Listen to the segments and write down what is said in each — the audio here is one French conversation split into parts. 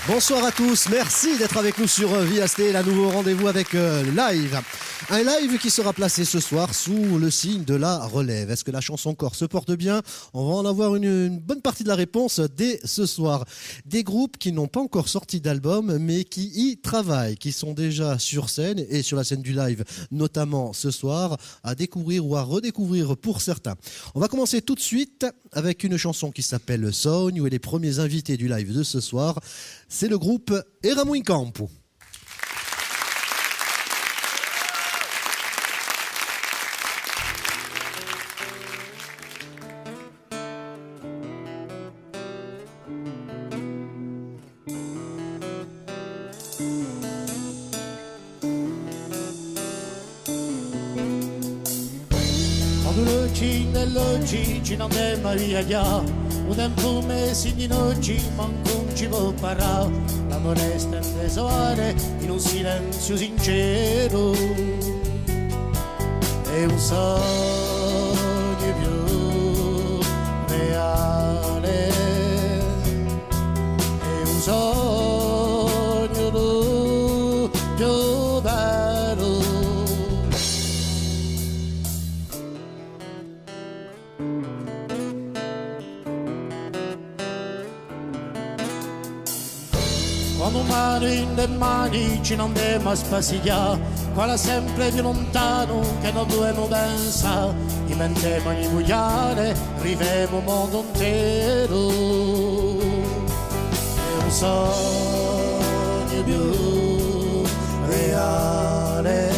Bonsoir à tous, merci d'être avec nous sur VST, la nouveau rendez-vous avec Live. Un live qui sera placé ce soir sous le signe de la relève. Est-ce que la chanson corps se porte bien? On va en avoir une bonne partie de la réponse dès ce soir. Des groupes qui n'ont pas encore sorti d'album mais qui y travaillent, qui sont déjà sur scène et sur la scène du live, notamment ce soir, à découvrir ou à redécouvrir pour certains. On va commencer tout de suite avec une chanson qui s'appelle Sonho et les premiers invités du live de ce soir. C'est le groupe Eramu in Campo. Nell'oggi ci non è Maria già, un tempo mesi di oggi manco ci può parare, l'amore stende soare in un silenzio sincero, è un sogno più reale, è un sogno più bello. Quando mano in le mani ci non dobbiamo spaziare, quella sempre più lontano che non dobbiamo pensare, diventiamo di buiare, arriviamo il mondo intero, è un sogno più reale,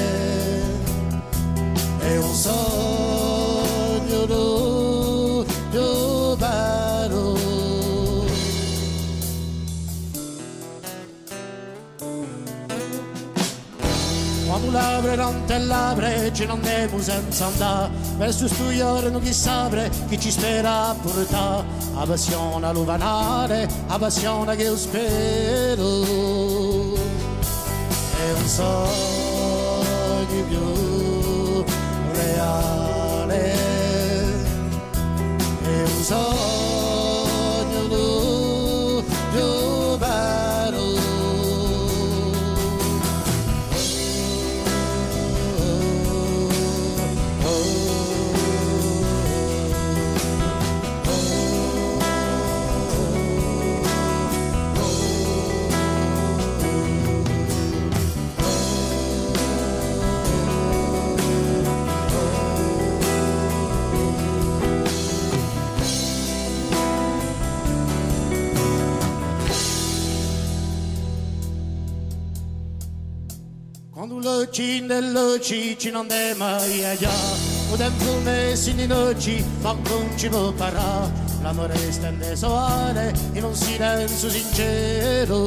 è un sogno più bello. Quando labre non te labre ci non devo senza andare verso studiare non chi saprà chi ci spera a portare la passione a luvanare la passione che io spero è un sogno più reale è un sogno più bello. Quando l'oggi nell'oggi ci non è mai già, un tempo mesi in oggi ma non ci può parare, l'amore stende soare in un silenzio sincero,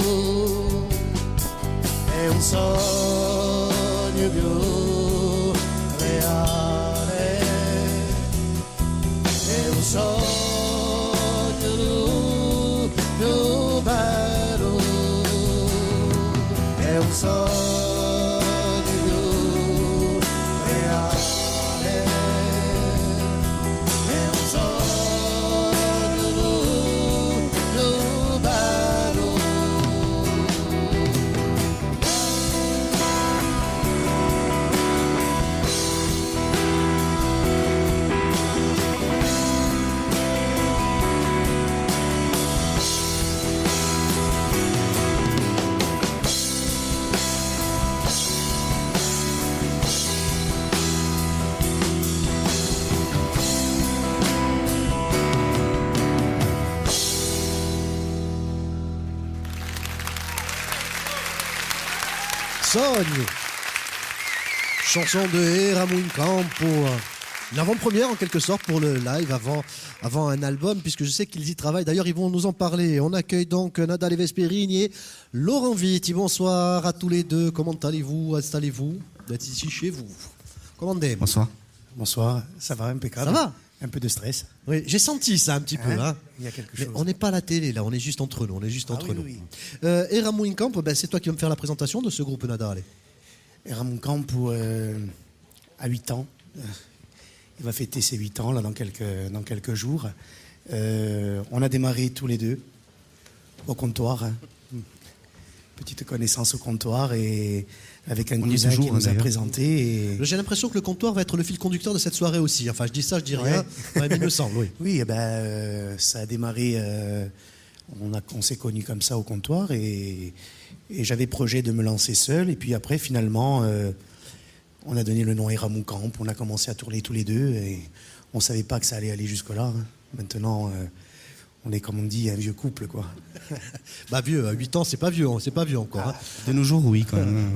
è un sogno più reale, è un sogno più bello, è un sogno Sonho, chanson de Eramu in Campo, une avant-première en quelque sorte pour le live avant un album, puisque je sais qu'ils y travaillent. D'ailleurs, ils vont nous en parler. On accueille donc Nadal Vesperini et Laurent Vitti. Bonsoir à tous les deux. Comment allez-vous? Installez-vous. Vous êtes ici chez vous. Commandez. Bonsoir. Bonsoir, ça va, impeccable. Ça va? Un peu de stress. Oui, j'ai senti ça un petit peu. Hein. Il y a quelque Mais chose. on n'est pas à la télé là, on est juste entre nous. On est juste entre nous. Oui. Eramu in Campo, c'est toi qui vas me faire la présentation de ce groupe, Nadal. Eramu in Campo à 8 ans. Il va fêter ses 8 ans là, dans quelques jours. On a démarré tous les deux au comptoir. Hein. petite connaissance au comptoir et avec un On y est cousin toujours, qui nous a d'ailleurs. présenté. Et... J'ai l'impression que le comptoir va être le fil conducteur de cette soirée aussi. Enfin, je dis ça, je dis Ouais. rien. Ouais, mais il me semble, oui. Oui, eh ben, ça a démarré. On s'est connus comme ça au comptoir et j'avais projet de me lancer seul. Et puis après, finalement, on a donné le nom Eramou Camp. On a commencé à tourner tous les deux et on savait pas que ça allait aller jusque-là. Hein. Maintenant, on est, comme on dit, un vieux couple, quoi. Bah vieux, à 8 ans, c'est pas vieux encore. Hein. De nos jours, oui, quand même.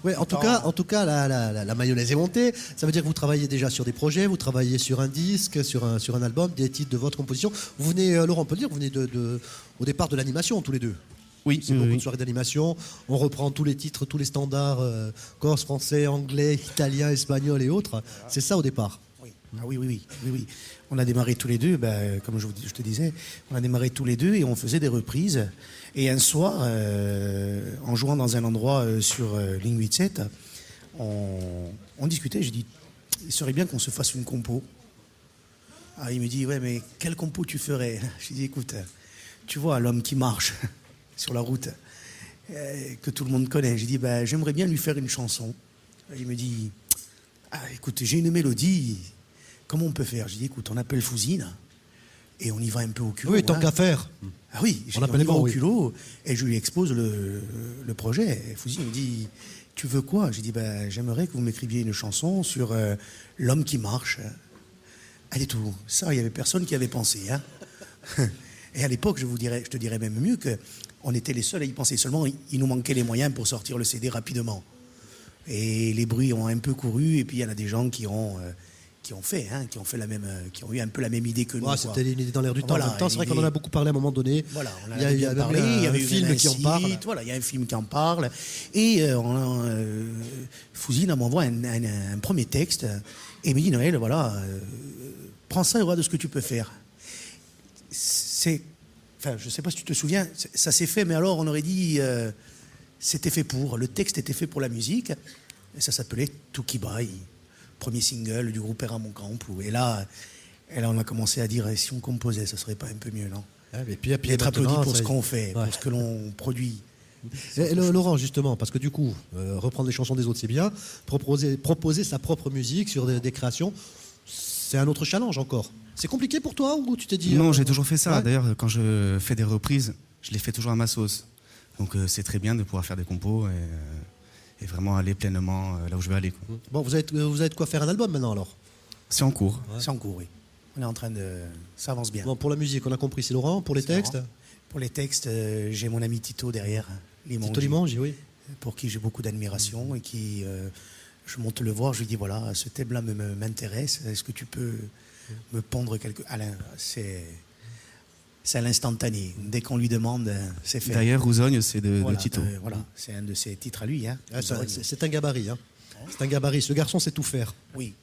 Ouais, en tout cas, la mayonnaise est montée. Ça veut dire que vous travaillez déjà sur des projets, vous travaillez sur un disque, sur un album, des titres de votre composition. Vous venez, Laurent, on peut le dire, vous venez au départ de l'animation tous les deux. Oui, C'est beaucoup de soirées d'animation. On reprend tous les titres, tous les standards corse, français, anglais, italien, espagnol et autres. C'est ça au départ. Oui. Ah oui. On a démarré tous les deux, comme je te disais, on a démarré tous les deux et on faisait des reprises. Et un soir, en jouant dans un endroit sur Ligne 87, on discutait. J'ai dit, il serait bien qu'on se fasse une compo. Ah, il me dit, ouais, mais quelle compo tu ferais? J'ai dit, écoute, tu vois l'homme qui marche sur la route, que tout le monde connaît. J'ai dit, j'aimerais bien lui faire une chanson. Et il me dit, ah, écoute, j'ai une mélodie. Comment on peut faire? J'ai dit, écoute, on appelle Fouzine et on y va un peu au culot. Oui, tant qu'à faire. Ah oui, On on appelle y va les au bons, culot et je lui expose le projet. Et Fouzine me dit, tu veux quoi? J'ai dit, j'aimerais que vous m'écriviez une chanson sur l'homme qui marche. Allez tout. Ça, il n'y avait personne qui avait pensé. Hein. Et à l'époque, je te dirais même mieux qu'on était les seuls à y penser. Seulement, il nous manquait les moyens pour sortir le CD rapidement. Et les bruits ont un peu couru, et puis il y en a des gens qui ont fait qui ont eu un peu la même idée que nous. Ouais, c'était une idée dans l'air du temps. Voilà, En même temps, c'est vrai l'idée- qu'on en a beaucoup parlé à un moment donné. Voilà, on en Il y a avait bien même parlé, il y avait un eu film même qui en site, parle. Voilà, il y a un film qui en parle. Et Fouzine m'envoie un premier texte et me dit, Noël, voilà, prends ça et vois de ce que tu peux faire. Enfin, je ne sais pas si tu te souviens, ça s'est fait, mais alors on aurait dit, c'était fait pour. Le texte était fait pour la musique. Et ça s'appelait Tukibai, premier single du groupe Eramou Camp. Et là, on a commencé à dire, si on composait, ça serait pas un peu mieux, non? Et puis Être applaudi maintenant, pour ça- ce qu'on fait, Ouais. pour ce que l'on produit. Et Laurent, justement, parce que du coup, reprendre les chansons des autres, c'est bien. Proposer sa propre musique sur des créations, c'est un autre challenge encore. C'est compliqué pour toi ou tu t'es dit... Non, j'ai toujours fait ça. Ouais. D'ailleurs, quand je fais des reprises, je les fais toujours à ma sauce. Donc c'est très bien de pouvoir faire des compos et vraiment aller pleinement là où je veux aller, quoi. Bon, vous avez de quoi faire un album maintenant alors? C'est en cours. C'est en cours, oui. On est en train de... Ça avance bien. Bon, pour la musique, on a compris, c'est Laurent. Pour les C'est textes, Laurent. Pour les textes, j'ai mon ami Tito derrière, Limongi, Tito Limongi, oui. pour qui j'ai beaucoup d'admiration et qui, je monte le voir, je lui dis, voilà, ce thème-là m'intéresse, est-ce que tu peux me pondre quelque... Alain, c'est à l'instantané. Dès qu'on lui demande, c'est fait. D'ailleurs, Rouzogne, c'est de Voilà, Tito. voilà, c'est un de ses titres à lui. Hein. Ah, c'est un gabarit. Hein. C'est un gabarit. Ce garçon sait tout faire. Oui.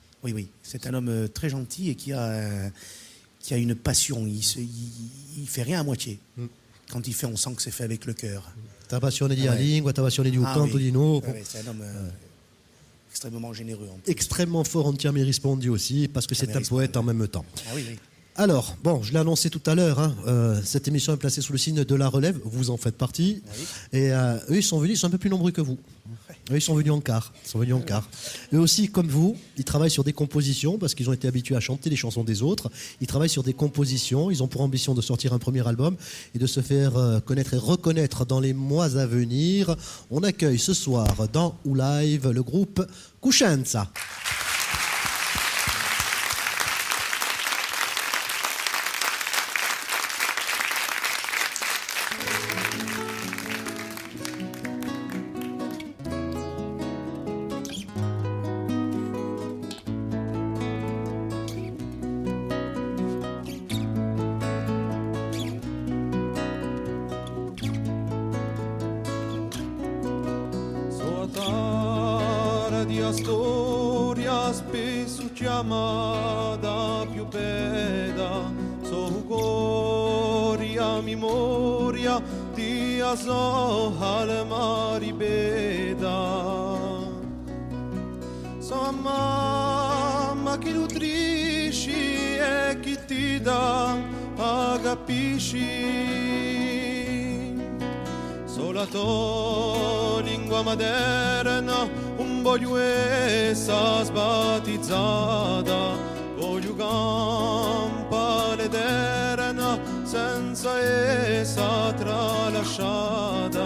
C'est un homme très gentil et qui a une passion. Il fait rien à moitié. Quand il fait, on sent que c'est fait avec le cœur. T'as passionné di lingua, t'as passionné di Ah canto oui. di no. Ouais, c'est un homme extrêmement généreux. En plus. Extrêmement fort en Tiami Rispondi aussi, parce que c'est un Rispondi. poète en même temps. Ah oui. Alors, bon, je l'ai annoncé tout à l'heure, hein, cette émission est placée sous le signe de la relève, vous en faites partie. Ah oui. Et eux, ils sont venus, ils sont un peu plus nombreux que vous. Eux, ils sont venus en quart. Eux aussi, comme vous, ils travaillent sur des compositions, parce qu'ils ont été habitués à chanter les chansons des autres. Ils travaillent sur des compositions, ils ont pour ambition de sortir un premier album et de se faire connaître et reconnaître dans les mois à venir. On accueille ce soir dans ou Live le groupe Cuscenza. Soatara di Astoria spesso chiamata più bella, Sogoria memoria di Aso al maribeda. So mamma che nutrisci e chi ti dà, capisci. Sola tua lingua materna, un voglio essa sbatizzata, voglio campa l'eterna, senza essa tralasciata.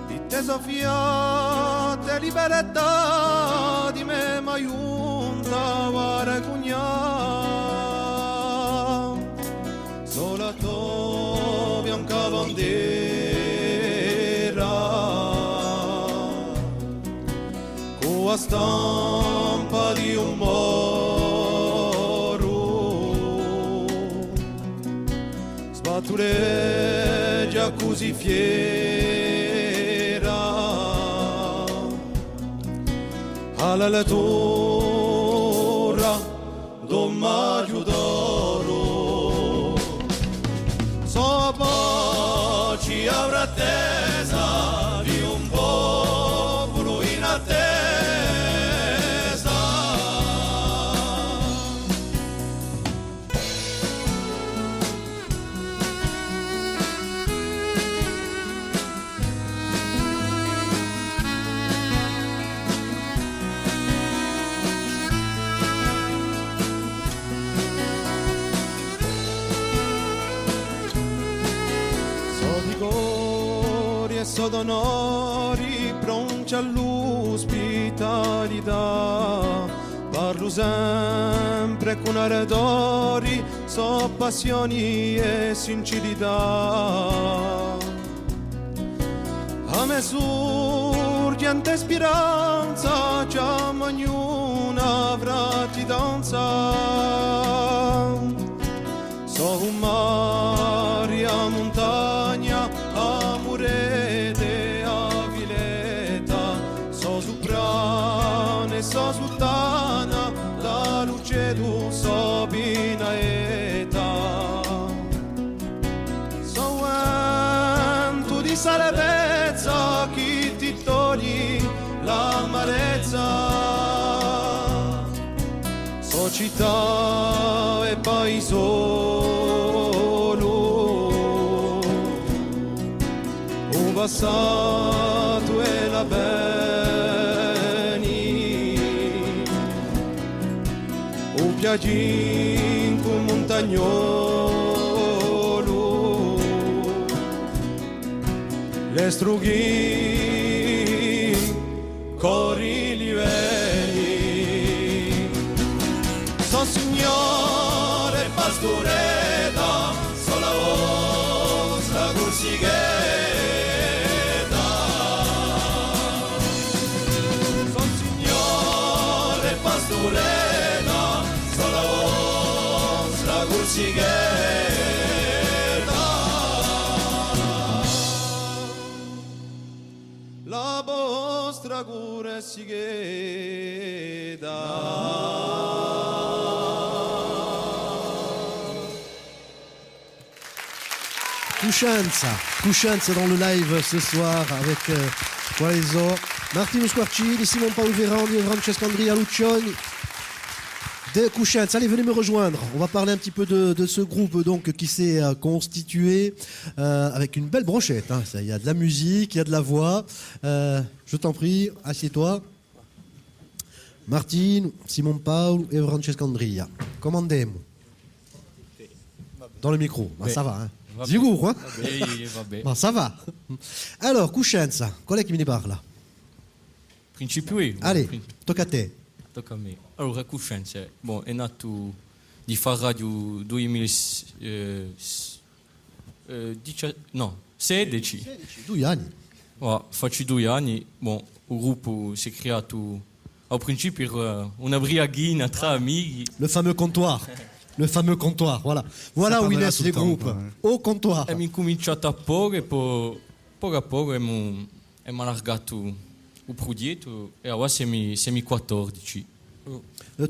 Di te Sofia, te libertà, di me maiunta, vare cugna, sola tua bianca bandiera, con la stampa di un moro, sbattureggia così fiera, alla lettura d'un maggio d'oro. Sopra ci avrà attesa di un popolo in attesa. E d'onori pronti all'ospitalità, parlo sempre con ardori, so passioni e sincerità. A me sorgente speranza, già ognuna avrà ti danza. So un mare a montagna, a murete a vileta, so soprane, so sultana, la luce d'un so binaeta. So vento di salvezza, chi ti togli l'amarezza. So città e paesolo, un passato e la beni, un piagin con montagnolo, le strughi cori livelli. So signore pastoreta, so la vostra corsigheta. So signore pastoreta, so la vostra corsigheta. La vostra corsigheta. Cuscienza dans le live ce soir avec Qualeso, Martino Squarcini, Simon Paolo Verandi et Francesco Andria Luccioni de Cuscienza. Allez, venez me rejoindre. On va parler un petit peu de ce groupe donc qui s'est constitué avec une belle brochette. Hein. Il y a de la musique, il y a de la voix. Je t'en prie, assieds-toi. Martino, Simon Paolo et Francesco Andria. Comandemo. Dans le micro. Ben, ça va, hein. Sicuro, hein? Vabbè. Ma ça va. Alors, Cuscienza, qual è che me ne parla? Principio io. Allez, tocca a te. Tocca a me. Allora, Cuscienza, bon, è nato di far radio 2016. 2 anni. Faccio 2 anni. Bon, il gruppo si è creato al principio per una briaghina tra amici. Le fameux comptoir. Le fameux comptoir, voilà. Voilà où naissent les groupes. Au comptoir. Abbiamo cominciato a poco e poi poco a poco abbiamo allargato il progetto e ora siamo 14.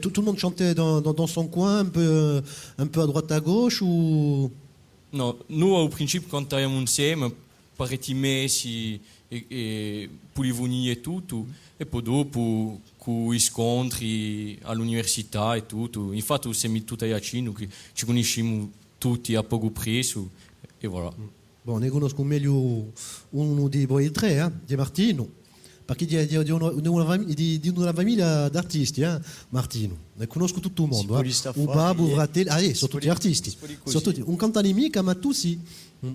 Tout le monde chantait dans son coin, un peu à droite à gauche ou... No, noi al principio cantavamo insieme, parecchi mesi e polivoni e tutto, e poi dopo con gli scontri all'università e tutto. Infatti siamo tutti a Cino, che ci conosciamo tutti a poco preso e voilà. Bon, ne conosco meglio uno di voi tre, di Martino, perché di una famiglia d'artisti, Martino. Ne conosco tutto il mondo. Un babbo, fratello, sono tutti artisti. Un cantante mica, ma tu sì. Tu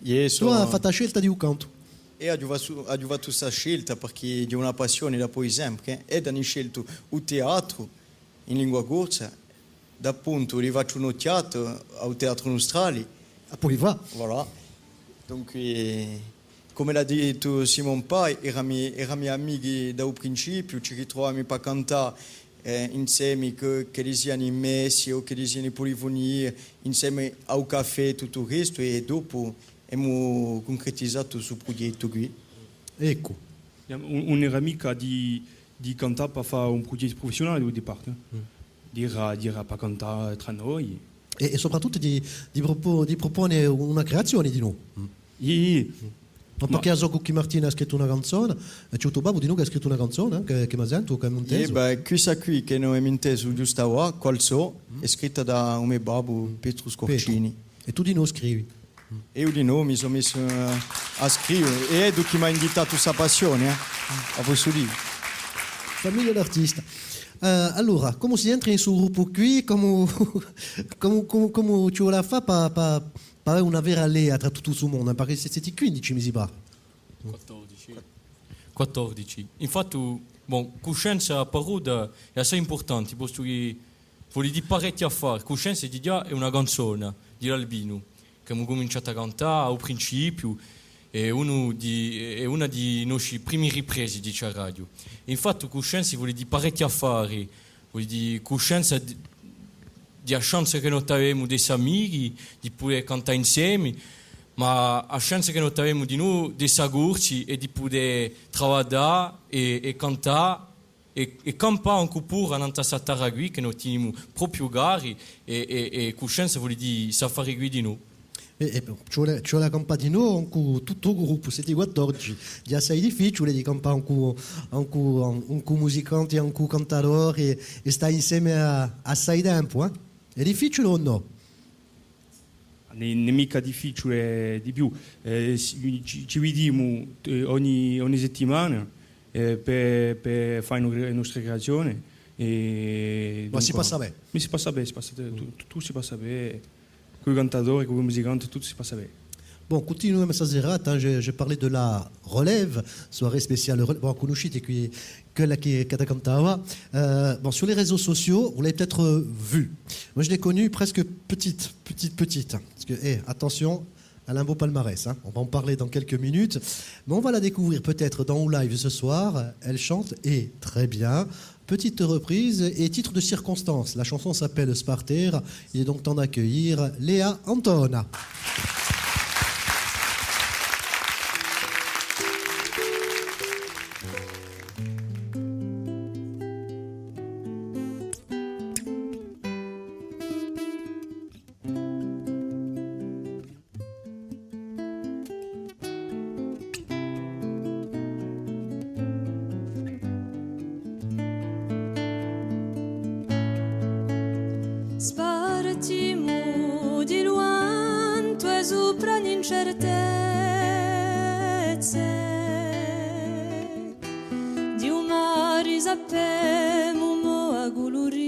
hai fatto la scelta di un canto. E ho fatto questa scelta perché ho una passione da poesia, e ho scelto il teatro in lingua corsa, da appunto li faccio un'occhiata al teatro nostrale. Poi va. Voilà. Dunque, come l'ha detto Simon Pai, erano amici dal principio, ci ritroviamo per cantare insieme che li siano in messi o che li siano in polifonie, insieme al caffè e tutto il resto, e dopo abbiamo concretizzato questo progetto qui. Ecco. On era mica di cantare per fare un progetto professionale al départ. Dire per cantare tra noi. E soprattutto di proporre una creazione di noi. Perché a Zocco Martina ha scritto una canzone, e c'è un babbo di noi che ha scritto una canzone, che mi sento, che è inteso. Questa qui che noi abbiamo inteso giusto ora, qual so, è scritta da un mio babbo, Pietro Scorcini. E tu di noi scrivi. E io di noi mi sono messo a scrivere, e è lui che mi ha invitato questa passione, a posso dire. Famiglia d'artista. Allora, come si entra in questo gruppo qui? Come ci vuole fare per avere una vera allea tra tutto il mondo? Perché siete 15 mesi fa. 14. Infatti, coscienza parola è assai importante, perché vuol dire parecchi affari. Coscienza di dia è una canzone di Albino, che abbiamo cominciato a cantare al principio, è una delle nostre prime riprese di radio. Infatti, coscienza vuol dire parecchi affari, vuol dire coscienza di a chance che noi abbiamo dei amici, di poter cantare insieme, ma a chance che noi abbiamo di noi dei sagurci e di poter lavorare e cantare e campare anche pure in questa terra qui che noi teniamo proprio gari e coscienza vuol dire safari qui di noi. Ci vuole campare di noi con tutto il gruppo, siete 14. Già sei difficile di campare con musicanti, con cantatori e stare insieme a 6 tempo. È difficile o no? Non è mica difficile di più. Ci vediamo ogni settimana per fare le nostre creazioni. Ma si passa bene? Si passa bene, tutto si passa bene. Con i cantatori, con i musicanti, tout se passe bien. Bon, continuons cette serata. Je parlais de la relève, soirée spéciale. Bon, conoscete qui que la qui cantava. Bon, sur les réseaux sociaux, vous l'avez peut-être vu. Moi, je l'ai connue presque petite. Parce que, attention, elle a un beau palmarès. On va en parler dans quelques minutes. Mais on va la découvrir peut-être dans live ce soir. Elle chante et très bien. Petite reprise et titre de circonstance. La chanson s'appelle Sparter. Il est donc temps d'accueillir Léa Antona. Spartimu di luan tue sopra incertezze di un mare sapemo mo aguluritu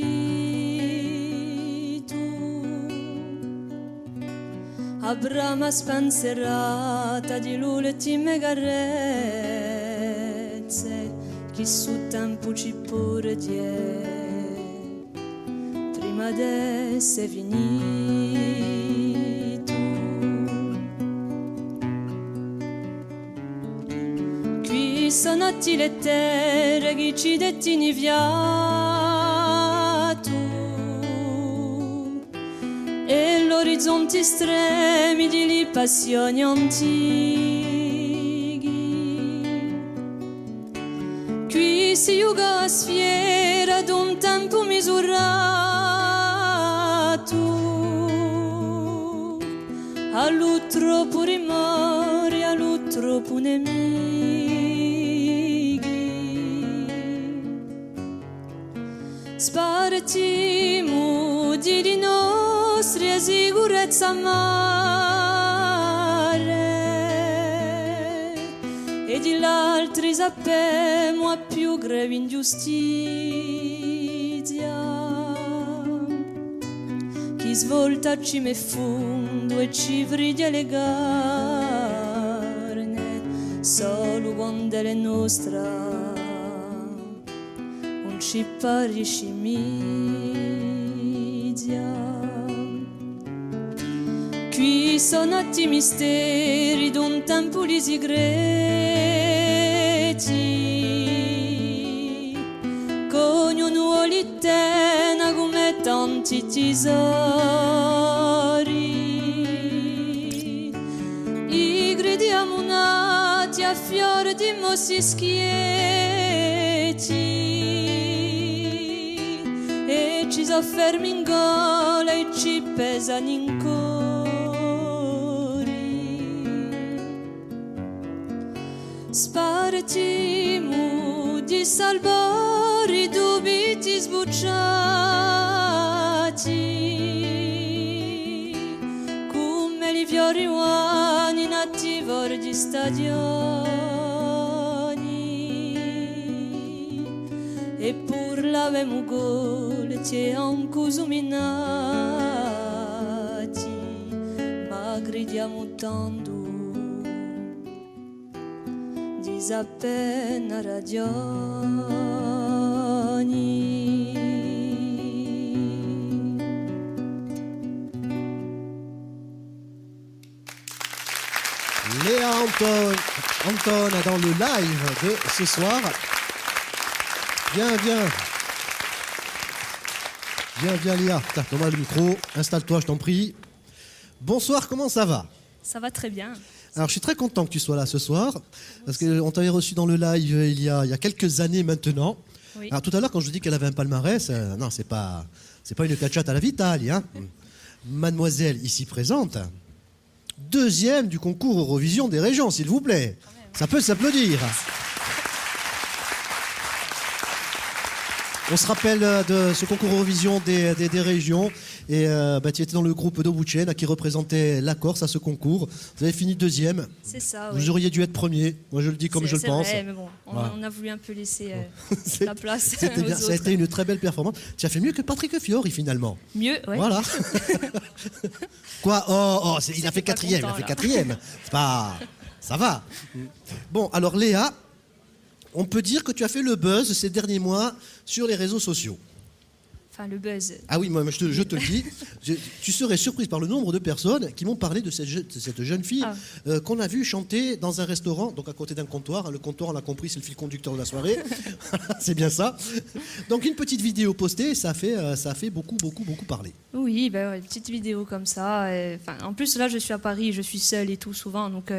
abrama spenserata di l'ultime carezze chi su tempo ci portie prima d'essere finito. Qui sono le terre che ci dettini viato e l'orizzonte estremi di li passioni antichi. Qui si juga a sfiera d'un tempo misurato allo troppo rimore, allo troppo nemici. Spartiamo di nostre sicurezza amare e di l'altri sappiamo a più grave ingiustizia. Chi svolta ci me fondo e ci vriglia le carne, solo quando è nostra, non ci parisci mizia. Qui sono atti misteri d'un tempo li segreti, con ognuno li tena come tanti tesori. I gridiamo nati a fior di mossi schieti e ci soffermi in gola e ci pesano in cori. Spartiamo di salvare i dubiti sbucciati come li fiori uani nati di stagioni, eppur l'avemo golti e ancusuminati, ma gridiamo tanto disappena ragioni. Léa Anton dans le live de ce soir. Viens Léa, donne-moi le micro, installe-toi je t'en prie. Bonsoir, comment ça va? Ça va très bien. Alors je suis très content que tu sois là ce soir, parce qu'on t'avait reçu dans le live il y a quelques années maintenant. Oui. Alors tout à l'heure quand je dis qu'elle avait un palmarès, non c'est pas une cachette à la Vitali, hein. Mademoiselle ici présente, deuxième du concours Eurovision des régions, s'il vous plaît. Ça peut s'applaudir. On se rappelle de ce concours Eurovision des régions. Et tu étais dans le groupe d'Obuchen qui représentait la Corse à ce concours. Vous avez fini deuxième. C'est ça, Vous auriez dû être premier. Moi, je le dis comme je le pense. C'est vrai, mais bon, on a voulu un peu laisser la place C'était bien. aux Ça a autres. été une très belle performance. Tu as fait mieux que Patrick Fiori, finalement. Mieux, ouais. Voilà. Quoi? Il a fait pas quatrième. content, Il a fait là. quatrième. C'est pas... Ça va. Bon, alors Léa, on peut dire que tu as fait le buzz ces derniers mois sur les réseaux sociaux. Enfin, le buzz. Ah oui, moi je te le dis, tu serais surprise par le nombre de personnes qui m'ont parlé de cette jeune fille qu'on a vue chanter dans un restaurant, donc à côté d'un comptoir. Le comptoir, on l'a compris, c'est le fil conducteur de la soirée. C'est bien ça. Donc une petite vidéo postée, ça a fait beaucoup parler. Oui, ben, ouais, une petite vidéo comme ça. En plus, là, je suis à Paris, je suis seule et tout souvent, donc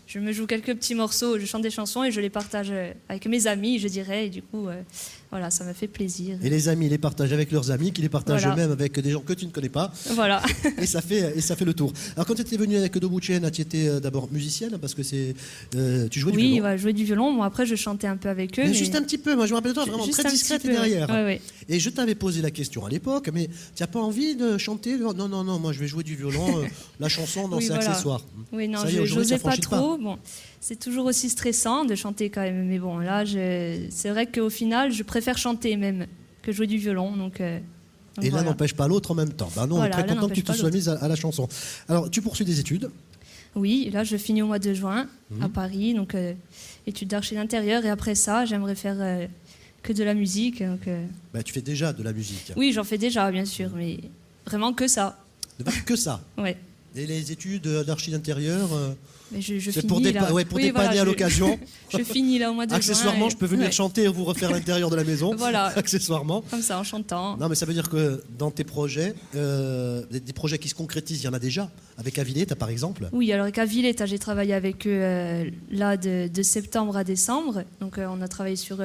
je me joue quelques petits morceaux, je chante des chansons et je les partage avec mes amis, je dirais. Et du coup, voilà, ça me fait plaisir. Et les amis les partagent avec leurs amis, qui les partagent Voilà. eux-mêmes avec des gens que tu ne connais pas. Voilà. Et ça fait le tour. Alors quand tu étais venue avec Dobuchen, tu étais d'abord musicienne parce que tu jouais du Oui, violon. ouais, je jouais du violon. Moi, après, je chantais un peu avec eux. Mais juste un petit peu, moi je me rappelle de toi, vraiment Juste très un discrète petit peu, derrière. ouais, ouais. Et je t'avais posé la question à l'époque, mais tu n'as pas envie de chanter? Non, moi je vais jouer du violon, la chanson, non, Oui, c'est voilà. accessoire. Oui, non, Ça y est, aujourd'hui, j'osais ça pas franchit le trop. Bon, c'est toujours aussi stressant de chanter quand même. Mais bon, là, c'est vrai qu'au final, je préfère chanter même que jouer du violon. Donc Et voilà. l'un n'empêche pas l'autre en même temps. Bah non, Voilà, on est très l'un content que tu n'empêche te pas sois mise à la chanson. Alors, tu poursuis des études. Oui, là, je finis au mois de juin à Paris, donc études d'archi d'intérieur. Et après ça, j'aimerais faire que de la musique. Donc, Bah, tu fais déjà de la musique. oui, j'en fais déjà, bien sûr, mais vraiment que ça. Ne pas que ça. Ouais. Et les études d'archi d'intérieur, Mais je c'est finis pour, là. pour Oui, dépanner voilà, à l'occasion. Je finis là au mois de juin. Accessoirement, et- je peux venir ouais, chanter et vous refaire l'intérieur de la maison. Voilà. Accessoirement. Comme ça, en chantant. Non, mais ça veut dire que dans tes projets, des projets qui se concrétisent, il y en a déjà. Avec Avileta, par exemple. Oui, alors avec Avileta, j'ai travaillé avec eux là de septembre à décembre. Donc on a travaillé sur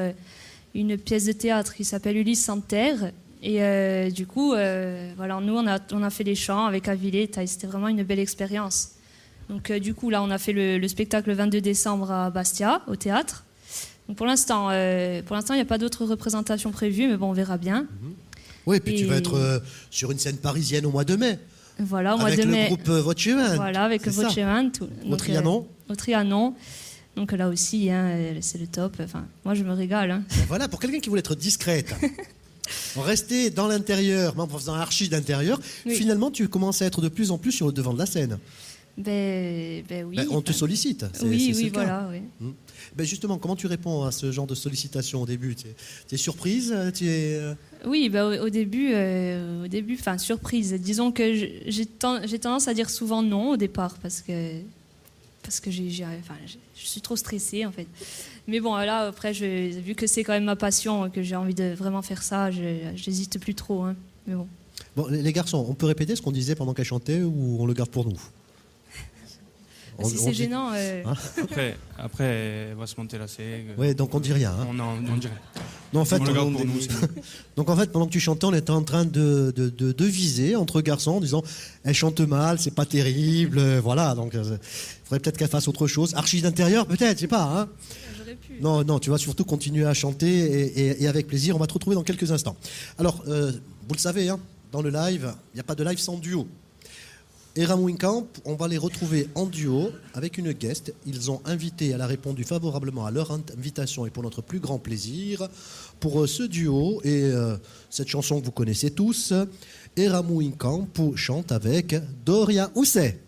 une pièce de théâtre qui s'appelle Ulysse sans terre. Et du coup, voilà, nous, on a fait les chants avec Avileta et c'était vraiment une belle expérience. Donc du coup, là, on a fait le spectacle le 22 décembre à Bastia, au théâtre. Donc pour l'instant, il n'y a pas d'autres représentations prévues, mais bon, on verra bien. Oui, et puis tu Et- vas être sur une scène parisienne au mois de mai. Voilà, au mois Avec de le mai. groupe Voce Event. Voilà, avec C'est ça. Voce Event. Au Trianon. Au Trianon. Donc là aussi, hein, c'est le top. Enfin, moi, je me régale. Hein. Ben voilà, pour quelqu'un qui voulait être discrète, rester dans l'intérieur, même en faisant archi d'intérieur, Oui. finalement, tu commences à être de plus en plus sur le devant de la scène. Ben oui. Ben, on te sollicite. Oui, c'est le cas. voilà. Oui. Ben justement, comment tu réponds à ce genre de sollicitation au début? Tu es surprise? Tu es... Oui, au début, enfin surprise. Disons que j'ai tendance à dire souvent non au départ parce que je suis trop stressée en fait. Mais bon, là après, vu que c'est quand même ma passion, que j'ai envie de vraiment faire ça, j'hésite plus trop. Hein. Mais bon. Bon, les garçons, on peut répéter ce qu'on disait pendant qu'elle chantait ou on le garde pour nous? Si c'est gênant. Après, elle va se monter la sègue. Oui, donc on dit rien. Hein. On dirait. Non, en fait, On le garde pour nous, c'est mieux. donc en fait, pendant que tu chantais, on était en train de viser entre garçons en disant elle chante mal, c'est pas terrible, voilà. Donc il faudrait peut-être qu'elle fasse autre chose. Archi d'intérieur, peut-être, je sais pas. Hein. J'aurais pu. Non, tu vas surtout continuer à chanter et avec plaisir. On va te retrouver dans quelques instants. Alors, vous le savez, hein, dans le live, il n'y a pas de live sans duo. Et Ramouinkamp, on va les retrouver en duo avec une guest. Ils ont invité, elle a répondu favorablement à leur invitation et pour notre plus grand plaisir, pour ce duo et cette chanson que vous connaissez tous, et Ramouinkamp chante avec Doria Housset.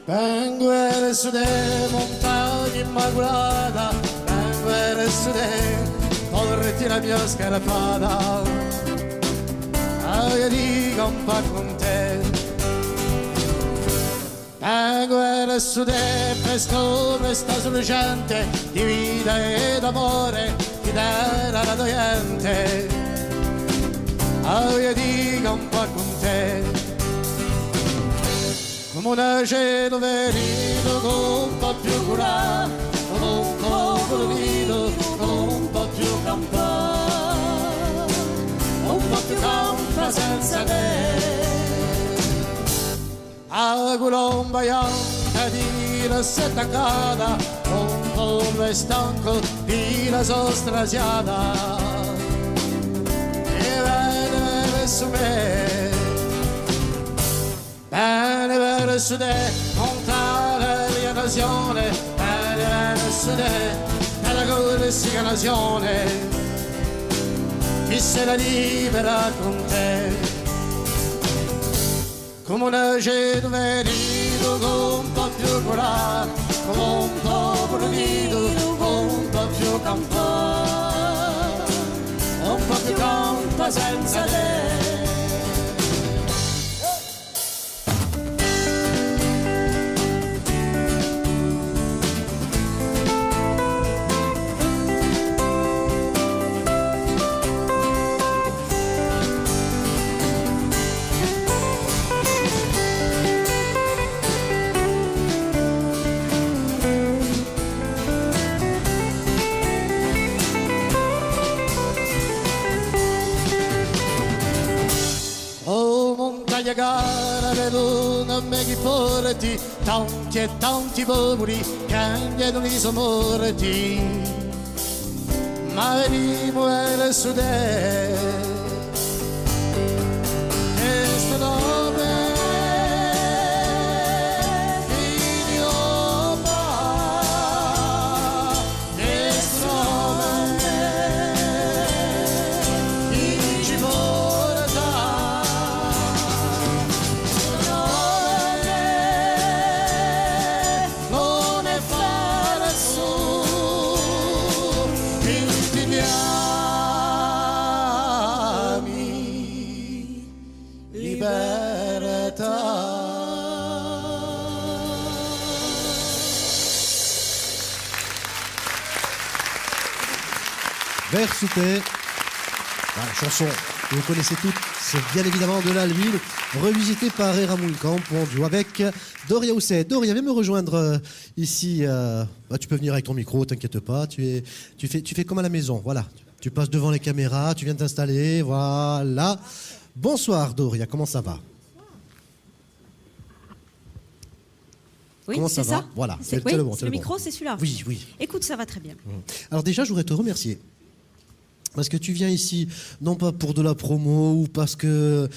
Vengo verso le montagne immacolata, vengo verso te, porti la mia scarpata, io dico un po' con te. Vengo verso te, pesco questa sorgente di vita e d'amore, che era la doente, io dico un po' con te. Come un cielo verito con un po' più curato, con un po' colorito, con un po' più campato, un po' più campa senza te. A colomba bianca di rossa attaccata, un po' è stanco di la sostrasiata, e vede verso me. Bene verso te, montare la canzone, bene verso te, nella corsica nazione, chi se la libera con te. Come un cielo verito con un po' più curato, come un po' pulito, con un po' più campato, un po' più campa senza te. Cara vedo non me chi porti, tanti e tanti poveri che andiano di somorti, ma veniamo verso te, questo nome figlio pa, questo nome chi ci porta. Versoutet, la chanson que vous connaissez toutes, c'est bien évidemment de l'Alville, revisitée par Ramouinkamp en duo avec Doria Housset. Doria, viens me rejoindre ici. Tu peux venir avec ton micro, t'inquiète pas. Tu fais comme à la maison, voilà. Tu passes devant les caméras, tu viens t'installer, voilà. Bonsoir Doria, comment ça va? Oui, Comment ça c'est va ça. Voilà, C'est c'est le bon. le c'est le bon. micro, c'est celui-là. Oui, oui. Écoute, ça va très bien. Alors déjà, je voudrais te remercier. Parce que tu viens ici, non pas pour de la promo, ou parce que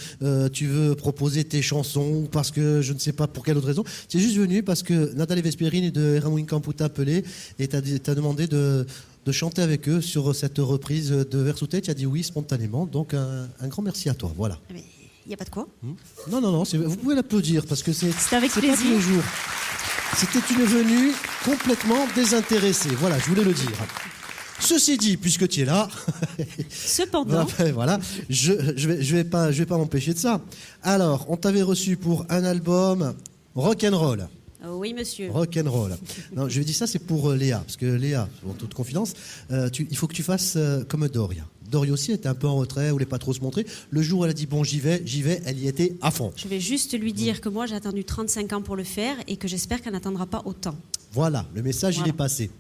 tu veux proposer tes chansons, ou parce que je ne sais pas pour quelle autre raison. Tu es juste venu parce que Nathalie Vesperini de Ramon Campo t'a appelé et t'a demandé de chanter avec eux sur cette reprise de Versouté. Tu as dit oui spontanément. Donc un grand merci à toi. Voilà. Il n'y a pas de quoi. Non, vous pouvez l'applaudir parce que c'est avec pas plaisir. tous les jours. C'était une venue complètement désintéressée. Voilà, je voulais le dire. Ceci dit, puisque tu es là, Cependant, voilà, je vais pas m'empêcher de ça. Alors, on t'avait reçu pour un album rock'n'roll. oui, monsieur. Rock'n'roll. Non, je vais dire ça, c'est pour Léa, parce que Léa, en toute confidence, il faut que tu fasses comme Doria. Doria aussi était un peu en retrait, voulait pas trop se montrer. Le jour où elle a dit bon, j'y vais, elle y était à fond. Je vais juste lui dire que moi, j'ai attendu 35 ans pour le faire et que j'espère qu'elle n'attendra pas autant. Voilà, le message, il est passé.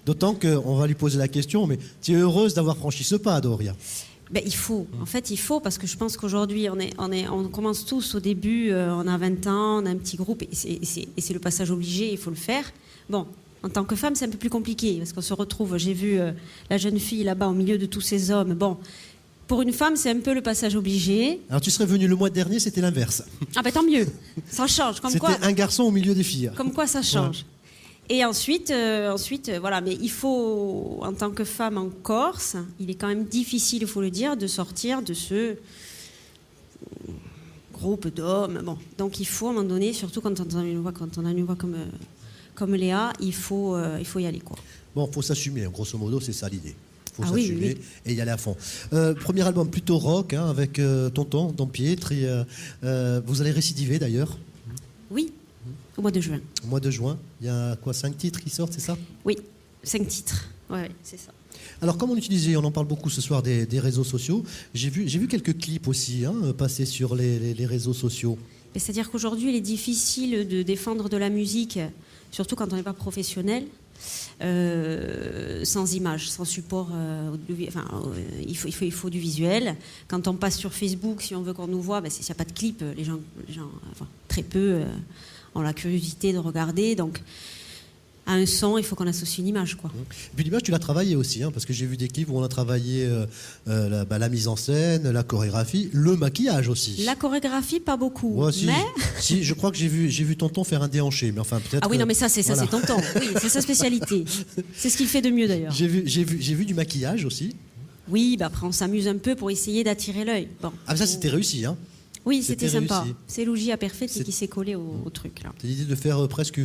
D'autant qu'on va lui poser la question, mais tu es heureuse d'avoir franchi ce pas, Doria? Ben, il faut, en fait, il faut, parce que je pense qu'aujourd'hui, on commence tous au début, on a 20 ans, on a un petit groupe, et c'est le passage obligé, il faut le faire. Bon, en tant que femme, c'est un peu plus compliqué, parce qu'on se retrouve, j'ai vu la jeune fille là-bas au milieu de tous ces hommes. Bon, pour une femme, c'est un peu le passage obligé. Alors tu serais venu le mois dernier, c'était l'inverse. Ah ben tant mieux, ça change, comme quoi. C'était un garçon au milieu des filles. Comme quoi ça change. Ouais. Et ensuite, voilà, mais il faut, en tant que femme en Corse, il est quand même difficile, il faut le dire, de sortir de ce groupe d'hommes. Bon, donc il faut à un moment donné, surtout quand on a une voix, comme Léa, il faut y aller, quoi. Bon, faut s'assumer, grosso modo, c'est ça l'idée. Faut oui, s'assumer oui. et y aller à fond. Premier album plutôt rock, hein, avec Tonton, Don Pietri. Vous allez récidiver d'ailleurs. Oui. Au mois de juin. Au mois de juin, il y a quoi, 5 titres qui sortent, c'est ça? Oui, 5 titres. Ouais, c'est ça. Alors, comme on utilisait, on en parle beaucoup ce soir des réseaux sociaux, j'ai vu quelques clips aussi passer sur les réseaux sociaux. C'est-à-dire qu'aujourd'hui, il est difficile de défendre de la musique, surtout quand on n'est pas professionnel, sans image, sans support. Il faut du visuel. Quand on passe sur Facebook, si on veut qu'on nous voit, s'il n'y a pas de clip, les gens très peu... ont la curiosité de regarder, donc à un son, il faut qu'on associe une image, quoi. Et puis l'image, tu l'as travaillé aussi, parce que j'ai vu des clips où on a travaillé la mise en scène, la chorégraphie, le maquillage aussi. La chorégraphie, pas beaucoup, ouais, si, mais... Si, je crois que j'ai vu Tonton faire un déhanché, mais enfin peut-être... Ah oui, non, mais ça, c'est Tonton, oui, c'est sa spécialité. C'est ce qu'il fait de mieux, d'ailleurs. J'ai vu du maquillage aussi. Oui, après, on s'amuse un peu pour essayer d'attirer l'œil. Bon. Ah, ça, c'était réussi, Oui, c'était sympa. Réussi. C'est Luigi Perfetti qui s'est collé au truc, là. C'est l'idée de faire presque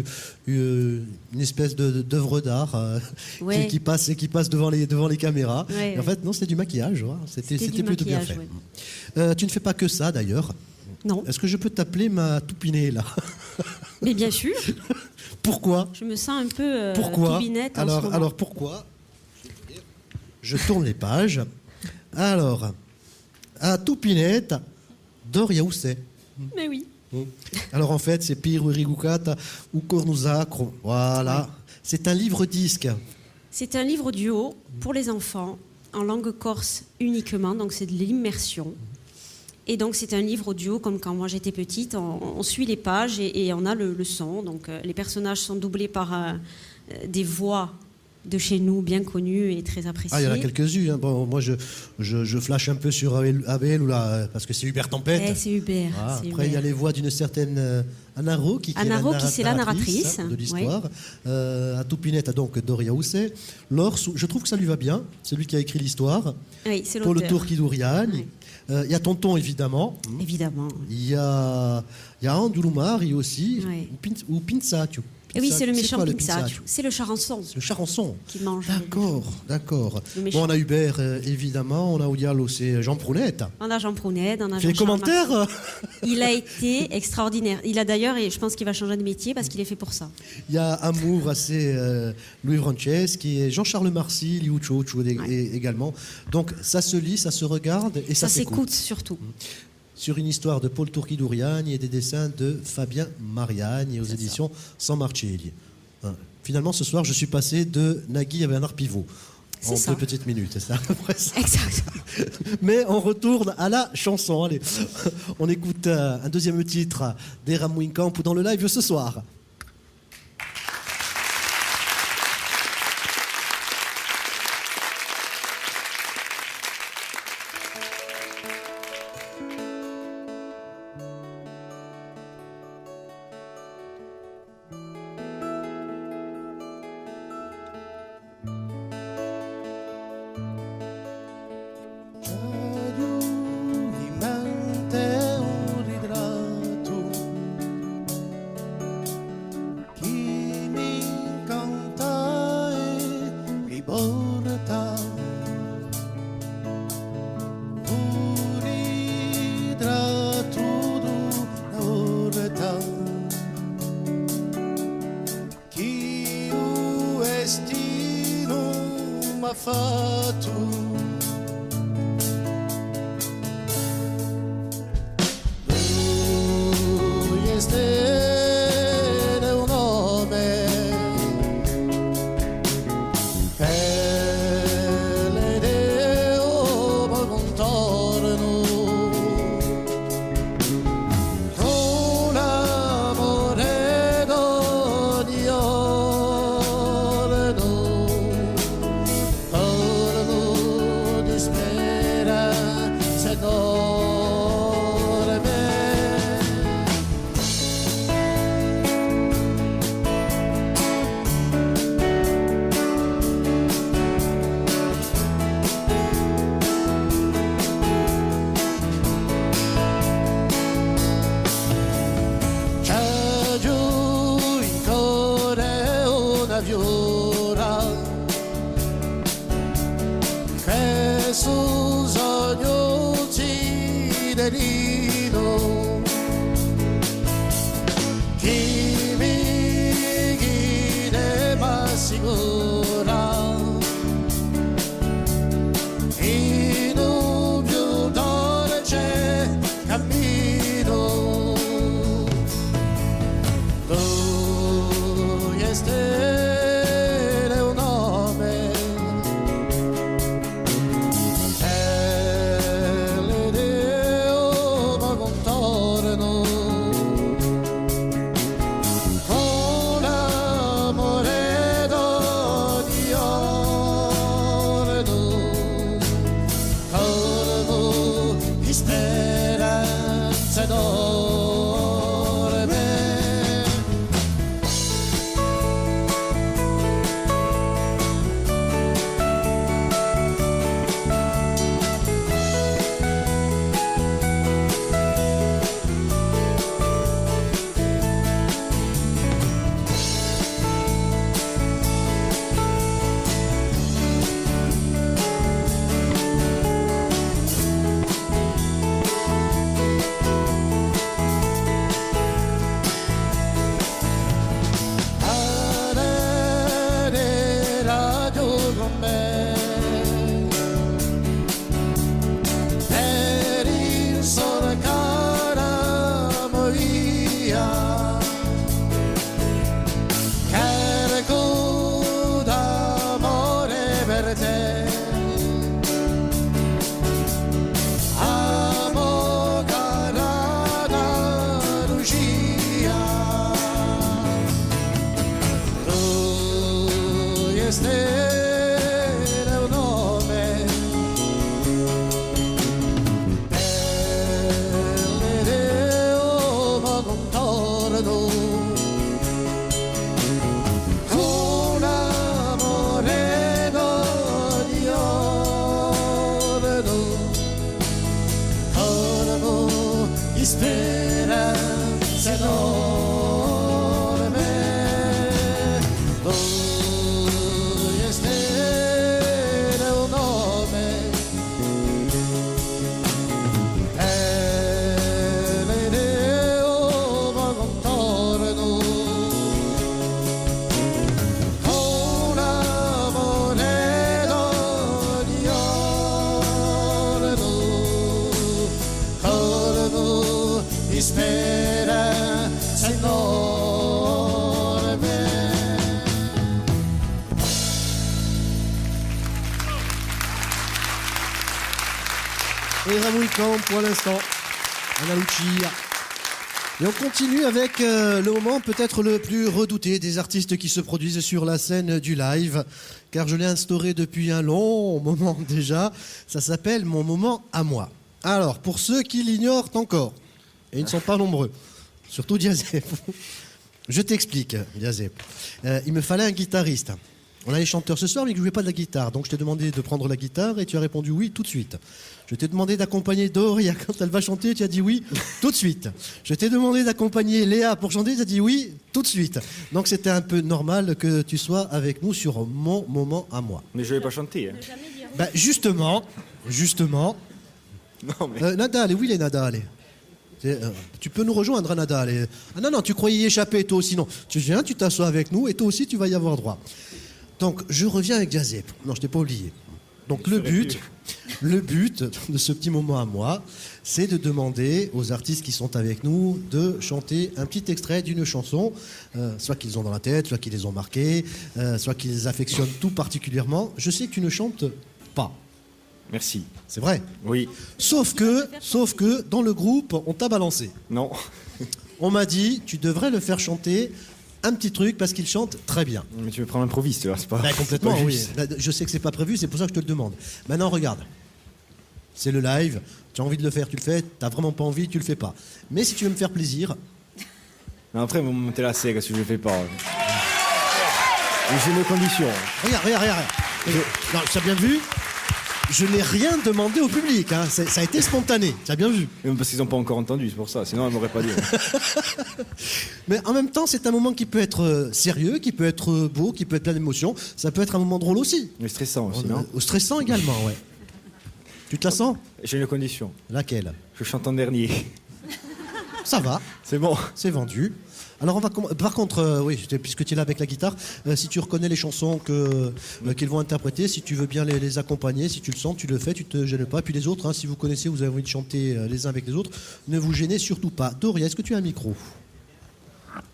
une espèce d'œuvre d'art ouais. qui passe devant les caméras. Ouais, et en fait, non, c'était du maquillage. C'était plutôt bien fait. Ouais. Tu ne fais pas que ça, d'ailleurs. Non. Est-ce que je peux t'appeler ma toupinée, là? Mais bien sûr. Pourquoi? Je me sens un peu toupinette en ce moment. Alors, pourquoi? Je tourne les pages. Alors, à Toupinette... Doria Ousse. Mais oui. Alors en fait, c'est Pirurigukata ou Cornusacro. Voilà. Oui. C'est un livre-disque. C'est un livre audio pour les enfants, en langue corse uniquement, donc c'est de l'immersion. Et donc c'est un livre audio, comme quand moi j'étais petite, on suit les pages et on a le son. Donc les personnages sont doublés par des voix de chez nous, bien connues et très appréciées. Ah, il y en a quelques-unes. Bon, moi, je flash un peu sur Abel, parce que c'est Hubert Tempête. C'est Hubert. Ah, après, il y a les voix d'une certaine Anna Ro, qui est la narratrice de l'histoire. Oui. À Toupinette, donc Doria Ousse. Laure, je trouve que ça lui va bien. C'est lui qui a écrit l'histoire. Oui, c'est l'auteur. Paul Turki-Douriani. Il y a Tonton, évidemment. Évidemment. Il y a Andulumari aussi. Oui. Ou Pinzatio. Et oui, c'est le méchant Pinzatio. C'est le charançon. Le charançon. Qui mange. D'accord. Bon, on a Hubert, évidemment. On a Oudialo, c'est Jean Prounette. On a Jean Prounette. On a Jean commentaires. Il a été extraordinaire. Il a d'ailleurs, et je pense qu'il va changer de métier parce qu'il est fait pour ça. Il y a Amour, c'est Louis Franceschi et Jean-Charles Marcy, Liuccio également. Donc, ça se lit, ça se regarde et ça s'écoute. Surtout. Sur une histoire de Paul Turki-Douriani et des dessins de Fabien Mariani aux éditions San Marcelli. Finalement, ce soir, je suis passé de Nagui à Bernard Pivot. En 2 petites minutes, c'est ça. Exact. Mais on retourne à la chanson. Allez, on écoute un deuxième titre des Ramon Campo dans le live ce soir. fatto. Lui estende un nome per le Deo ma contorno con amore d'ogni giorno corno di speranza enorme. C'è giù in cuore una viola che sul sogno cittadino chi mi guida ma sicura in un più dolce cammino. Lui estende un nome e le Deo ma contorno con amore d'ogni giorno corno di speranza enorme. Radio con me per il sole cara via carico d'amore per te. Amo cara Lucia, lui estende un nome per le Deo ma contorno con amore d'ogni giorno corno di speranza enorme. Lui estende un nome e le Deo ma contorno con amore d'ogni giorno corno di speranza enorme. Et Ramon Camp pour l'instant, Anna Lucia. Et on continue avec le moment peut-être le plus redouté des artistes qui se produisent sur la scène du live, car je l'ai instauré depuis un long moment déjà. Ça s'appelle Mon moment à moi. Alors, pour ceux qui l'ignorent encore, et ils ne sont pas nombreux, surtout Diazep, je t'explique, Diazep. Il me fallait un guitariste. On a les chanteurs ce soir, mais ils ne jouaient pas de la guitare. Donc je t'ai demandé de prendre la guitare et tu as répondu oui tout de suite. Je t'ai demandé d'accompagner Doria quand elle va chanter, tu as dit oui tout de suite. Je t'ai demandé d'accompagner Léa pour chanter, tu as dit oui tout de suite. Donc c'était un peu normal que tu sois avec nous sur Mon moment à moi. Mais je vais pas chanter. Hein. Ben justement. Non, mais... Nadal, oui les Nadal. Tu peux nous rejoindre, Nadal. Ah non, tu croyais y échapper, toi aussi, non. Tu viens, tu t'assois avec nous et toi aussi, tu vas y avoir droit. Donc, je reviens avec Jazep. Non, je t'ai pas oublié. Donc, le but de ce petit moment à moi, c'est de demander aux artistes qui sont avec nous de chanter un petit extrait d'une chanson, soit qu'ils ont dans la tête, soit qu'ils les ont marqués, soit qu'ils les affectionnent tout particulièrement. Je sais que tu ne chantes pas. Merci. C'est vrai. Oui. Sauf que dans le groupe, on t'a balancé. Non. On m'a dit, tu devrais le faire chanter un petit truc parce qu'il chante très bien. Mais tu veux prendre l'improviste, là, c'est pas. Ben, complètement, c'est pas oui. juste. Ben, je sais que c'est pas prévu, c'est pour ça que je te le demande. Maintenant, regarde. C'est le live. Tu as envie de le faire, tu le fais. T'as vraiment pas envie, tu le fais pas. Mais si tu veux me faire plaisir. Mais après, vous me montez la sec, si je le fais pas. Mais j'ai mes conditions. Regarde. Non, tu as bien vu. Je n'ai rien demandé au public. Hein. Ça a été spontané. Tu as bien vu. Même parce qu'ils n'ont pas encore entendu, c'est pour ça. Sinon, elle m'aurait pas dit. Mais en même temps, c'est un moment qui peut être sérieux, qui peut être beau, qui peut être plein d'émotions. Ça peut être un moment drôle aussi. Mais stressant aussi, non? Stressant également, ouais. Tu te la sens? J'ai une condition. Laquelle? Je chante en dernier. Ça va. C'est bon. C'est vendu. Alors on va par contre, oui, puisque tu es là avec la guitare, si tu reconnais les chansons qu'ils vont interpréter, si tu veux bien les accompagner, si tu le sens, tu le fais, tu te gênes pas. Puis les autres, hein, si vous connaissez, vous avez envie de chanter les uns avec les autres, ne vous gênez surtout pas. Doria, est-ce que tu as un micro?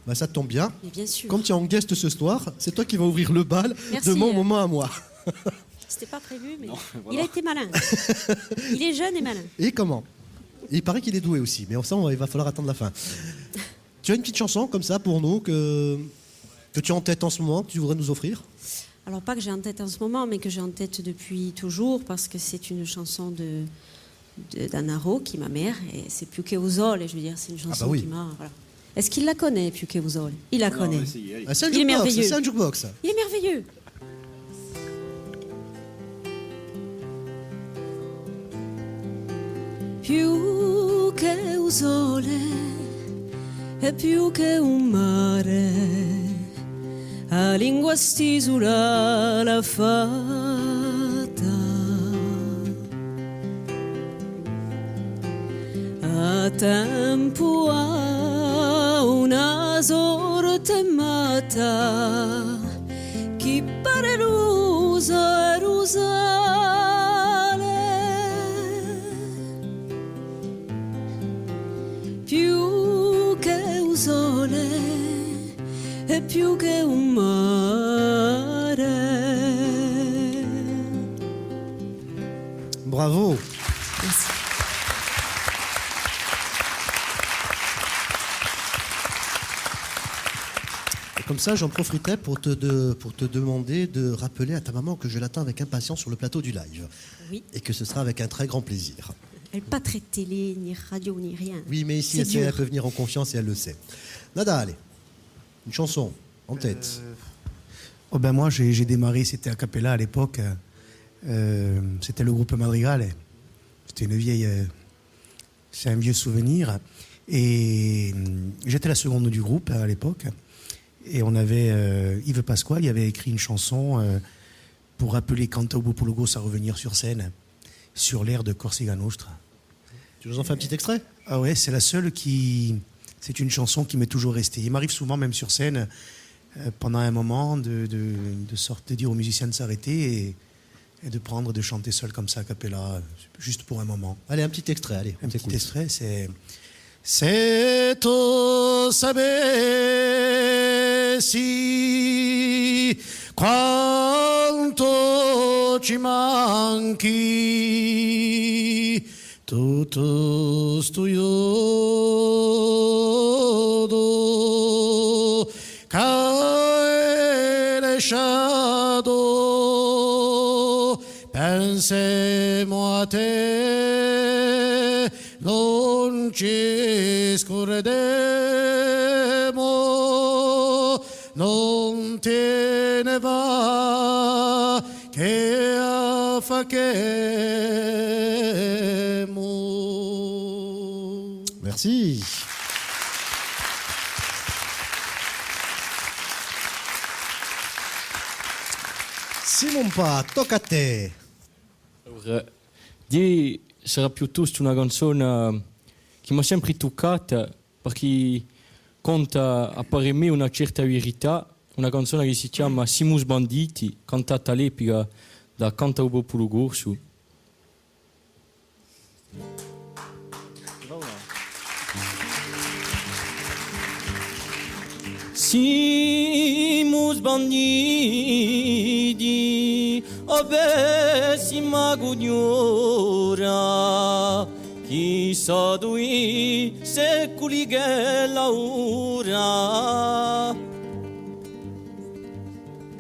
Bah, ça te tombe bien. Mais bien sûr. Comme tu es en guest ce soir, c'est toi qui vas ouvrir le bal Merci. de mon moment à moi. C'était pas prévu, mais Non, voilà. il a été malin. Il est jeune et malin. Et comment? Il paraît qu'il est doué aussi, mais ça, il va falloir attendre la fin. Tu as une petite chanson comme ça pour nous que tu as en tête en ce moment, que tu voudrais nous offrir? Alors pas que j'ai en tête en ce moment, mais que j'ai en tête depuis toujours, parce que c'est une chanson d'Anaro, qui est ma mère, et c'est Più che un sole, et je veux dire, c'est une chanson oui. qui m'a... Voilà. Est-ce qu'il la connaît, Più che un sole? Il la connaît. Ah, c'est un Il est jukebox, merveilleux. c'est un jukebox. Il est merveilleux. Più che un sole è più che un mare, a lingua stisura la fatta, a tempo ha una sorte matta, chi pare ruso e rusale, più che un sole e più che un mare. Bravo. Merci. Et comme ça, j'en profiterai pour te demander de rappeler à ta maman que je l'attends avec impatience sur le plateau du live. Oui. Et que ce sera avec un très grand plaisir. Elle n'est pas très télé, ni radio, ni rien. Oui, mais ici, C'est elle dur. peut venir en confiance et elle le sait. Nada, allez. Une chanson en tête. Oh ben moi, j'ai démarré, c'était a cappella à l'époque. C'était le groupe Madrigal. C'était une vieille... c'est un vieux souvenir. Et j'étais la seconde du groupe à l'époque. Et on avait... Yves Pasquale, il avait écrit une chanson pour rappeler Canta Logos à revenir sur scène, sur l'air de Corsica Nostra. Tu nous en fais un petit extrait? Ah ouais, c'est la seule qui... C'est une chanson qui m'est toujours restée. Il m'arrive souvent, même sur scène, pendant un moment, de dire aux musiciens de s'arrêter et de prendre, de chanter seul comme ça, a cappella, juste pour un moment. Allez, un petit extrait, allez. Un petit extrait, c'est... Se tu sapessi quanto ci manchi tutto sto iodo che lasciato pensiamo a te non ci scorderemo non te ne va che affaquemo. Merci. Simon Pa, tocca a te. Allora, sarà piuttosto una canzone che mi ha sempre toccata perché conta a parer me una certa verità una canzone che si chiama Simus Banditi, cantata all'epoca da Cantaupopolo Gorsu. Simus banditi, avessima gugnora, chissà due secoli che l'ora,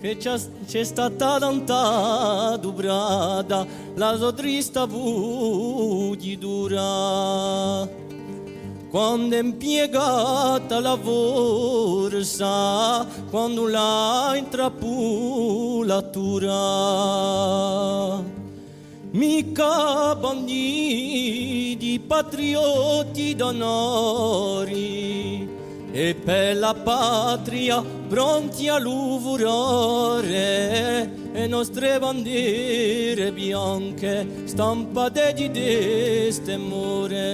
che c'è stata tanta dubrada, la sua trista vughi dura. Quando è impiegata la forza, quando la intrappolatura, mica banditi, patrioti d'onori, e per la patria pronti a lavorare, e nostre bandiere bianche stampate di destemore.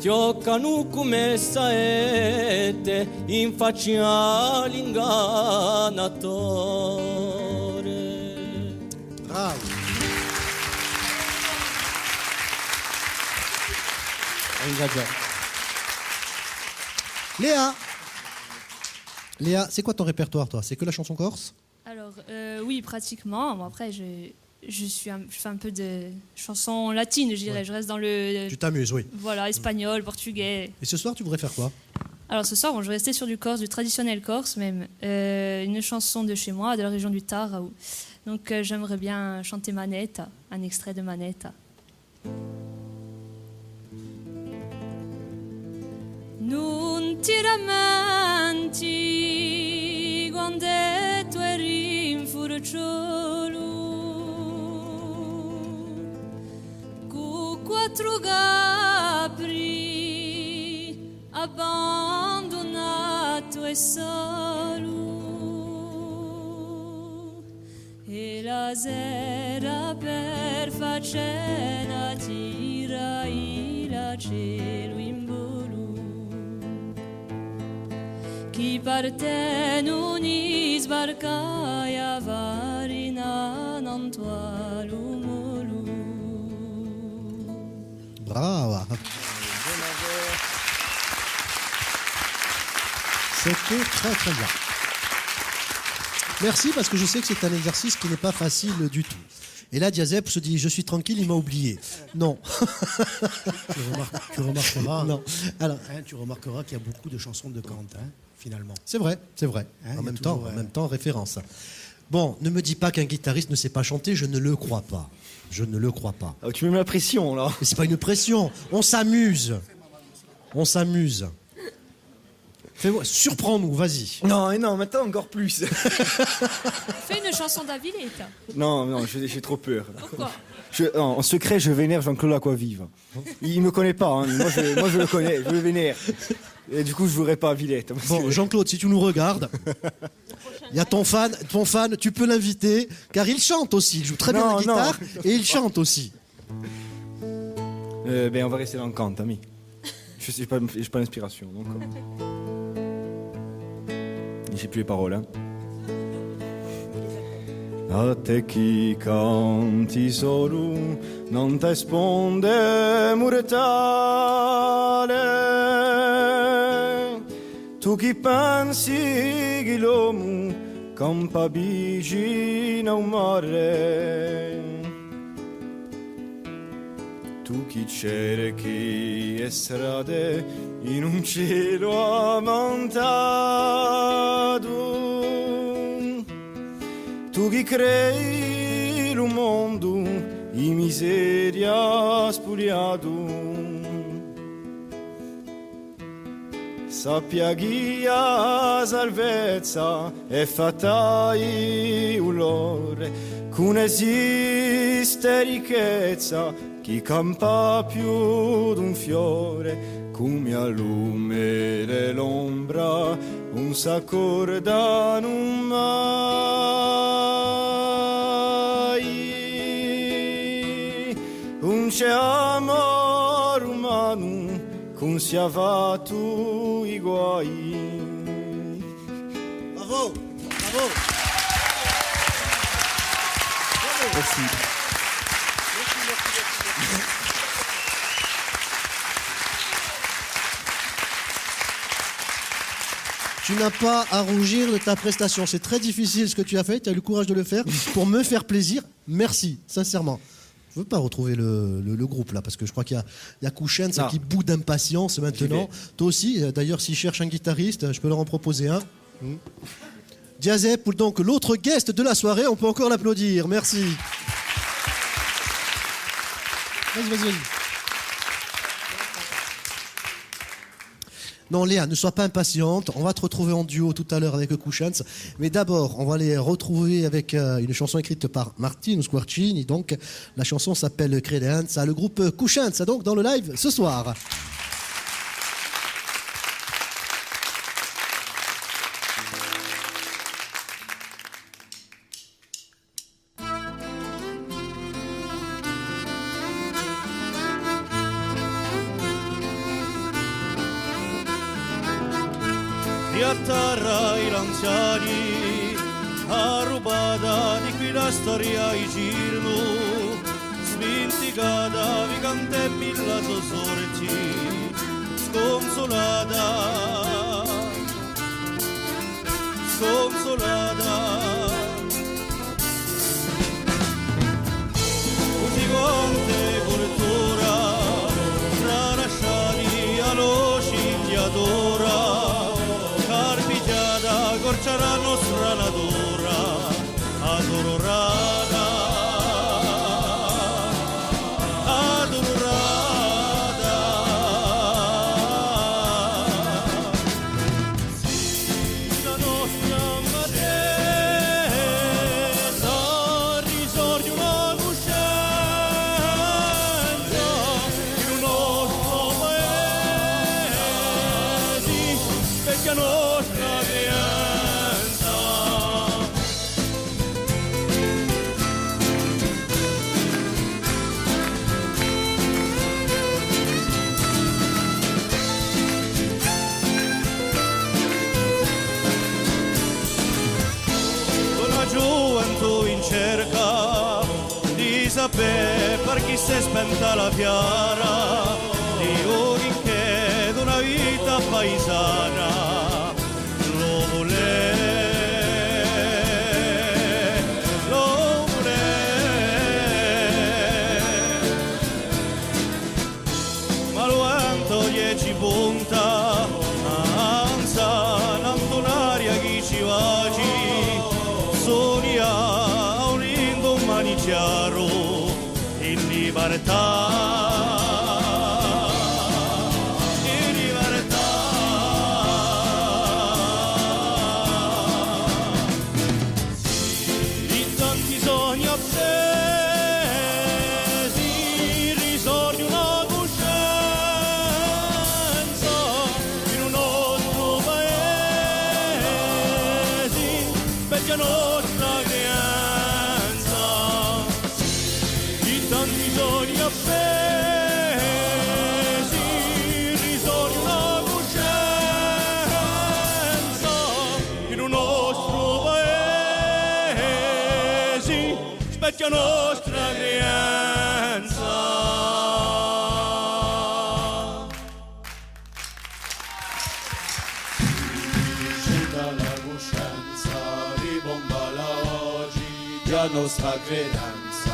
Giocano come saette in faccia all'ingannatore. Bravo. Léa, c'est quoi ton répertoire, toi? C'est que la chanson corse? Alors, oui, pratiquement. Bon, après, je fais un peu de chansons latines, je dirais. Ouais. Je reste dans le... Tu t'amuses, oui. Voilà, espagnol, portugais. Et ce soir, tu voudrais faire quoi? Alors ce soir, bon, je vais rester sur du corse, du traditionnel corse même. Une chanson de chez moi, de la région du Tarao. Donc j'aimerais bien chanter Manetta, un extrait de Manetta. Non ti rammenti quando tu eri in furciolo con 4 capri abbandonato e solo e la sera per far cena tirai la cielo in volo chi parte non sbarcai a varina non tualo molu. Bravo. C'était très très bien. Merci parce que je sais que c'est un exercice qui n'est pas facile du tout. Et là, Diazep se dit, je suis tranquille, il m'a oublié. Non. Tu remarqueras, non. Alors, tu remarqueras qu'il y a beaucoup de chansons de Quentin, finalement. c'est vrai, c'est vrai. Hein, en il y a même toujours, temps, référence. Bon, ne me dis pas qu'un guitariste ne sait pas chanter, je ne le crois pas. Je ne le crois pas. Ah, tu mets la pression, là. Mais c'est pas une pression, on s'amuse. On s'amuse. Fais-moi, surprends-nous, vas-y. Non, non, maintenant encore plus. Fais une chanson d'Aviletta. Non, j'ai trop peur. Pourquoi? Non, en secret, je vénère Jean-Claude Aquavive. Il me connaît pas, hein. Moi je le connais, je le vénère. Et du coup, je voudrais pas à Villette. Bon, Jean-Claude, si tu nous regardes, il y a ton fan, tu peux l'inviter, car il chante aussi, il joue très bien la guitare, et il chante aussi. Ben, on va rester dans le cant, ami. Je n'ai pas l'inspiration, donc... J'ai plus les paroles, hein. A te chi canti solo non ti sponde mortale, tu chi pensi che l'uomo campa vicino a un mare, tu chi cerchi e strade in un cielo ammantato, tu chi crei un mondo in miseria spugliato, sappia che la salvezza è fatta in dolore, che non esiste ricchezza chi campa più d'un fiore, come a lume dell'ombra un s'accordano mai, un c'è amore umano, con sia fatto i guai. Bravo. Bravo. Merci. Tu n'as pas à rougir de ta prestation. C'est très difficile ce que tu as fait. Tu as eu le courage de le faire pour me faire plaisir. Merci, sincèrement. Je ne veux pas retrouver le groupe là, parce que je crois qu'il y a Kouchen qui bout d'impatience maintenant. Toi aussi, d'ailleurs, s'il cherche un guitariste, je peux leur en proposer un. Diazep, pour donc l'autre guest de la soirée, on peut encore l'applaudir. Merci. Vas-y. Non, Léa, ne sois pas impatiente. On va te retrouver en duo tout à l'heure avec Kouchens. Mais d'abord, on va les retrouver avec une chanson écrite par Martino Squarcini. Donc, la chanson s'appelle Credenza. Le groupe Kouchens, donc, dans le live ce soir. Riatterra i lanziani, arrubata di qui la storia i girno, svinticata vi cantemmi la sorti, sconsolata, così quante cultura, tralasciati allo cigliatura, corciara nostra natura adorata, sì, la nostra matesa risorge una coscienza in un nostro paese perché nostra gioventù in cerca di sapere per chi si è spenta la fiara di ogni che d'una vita paesana lo vuole ma lo vento gli punta anza n'antonaria chi ci vagi sonia un indomani chiaro in libertà, in libertà. Di tanti sogni appesi risorge una coscienza in un nostro paese perché nostra creanza di tanti sogni appesi risorge una coscienza in un nostro paese specchia nostra creanza. La coscienza ribombala oggi già nostra credenza.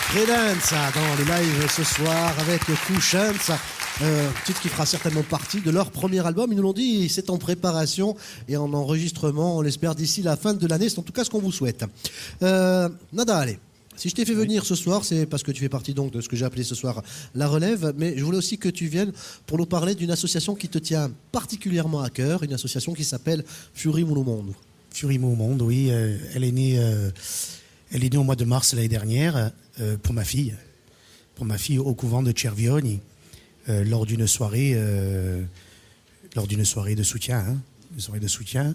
Credenza dans le live ce soir avec Kouchens, titre qui fera certainement partie de leur premier album. Ils nous l'ont dit, c'est en préparation et en enregistrement, on l'espère d'ici la fin de l'année, c'est en tout cas ce qu'on vous souhaite. Nada, allez. Si je t'ai fait venir ce soir, c'est parce que tu fais partie donc de ce que j'ai appelé ce soir la relève, mais je voulais aussi que tu viennes pour nous parler d'une association qui te tient particulièrement à cœur, une association qui s'appelle Furimo au Monde. Furimo au Monde, oui, elle est née au mois de mars l'année dernière pour ma fille. pour ma fille au couvent de Cervioni lors d'une soirée de soutien. Une soirée de soutien.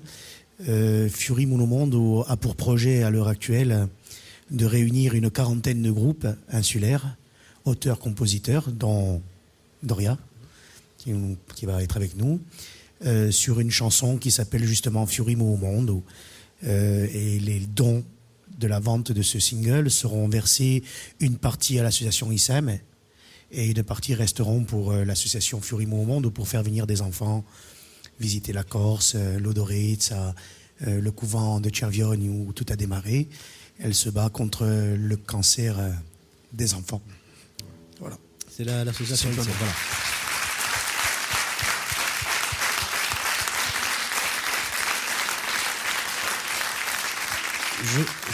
Fiori Monomondo a pour projet à l'heure actuelle de réunir une quarantaine de groupes insulaires, auteurs-compositeurs, dont Doria, qui va être avec nous, sur une chanson qui s'appelle justement Fiori Monomondo. Et les dons de la vente de ce single seront versés une partie à l'association ISEM et une partie resteront pour l'association Fiori Monomondo pour faire venir des enfants visiter la Corse, l'Odorizza, le couvent de Cervioni où tout a démarré. Elle se bat contre le cancer des enfants. Voilà. C'est l'association ISEM. Voilà.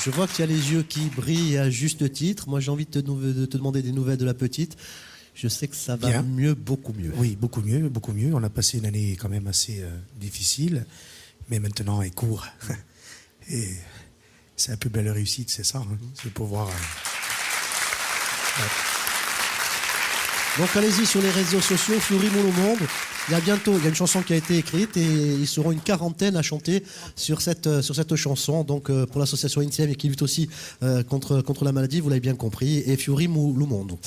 Je vois que tu as les yeux qui brillent à juste titre. Moi, j'ai envie de te demander des nouvelles de la petite. Je sais que ça va Bien. mieux, beaucoup mieux. Oui, beaucoup mieux, beaucoup mieux. On a passé une année quand même assez difficile, mais maintenant elle court. Et c'est un peu belle réussite, c'est ça. C'est pouvoir... Donc allez-y sur les réseaux sociaux, Fiori Monomondo. Il y a une chanson qui a été écrite et ils seront une quarantaine à chanter sur cette chanson. Donc pour l'association INSEM et qui lutte aussi contre la maladie, vous l'avez bien compris, et Fiori Monomondo.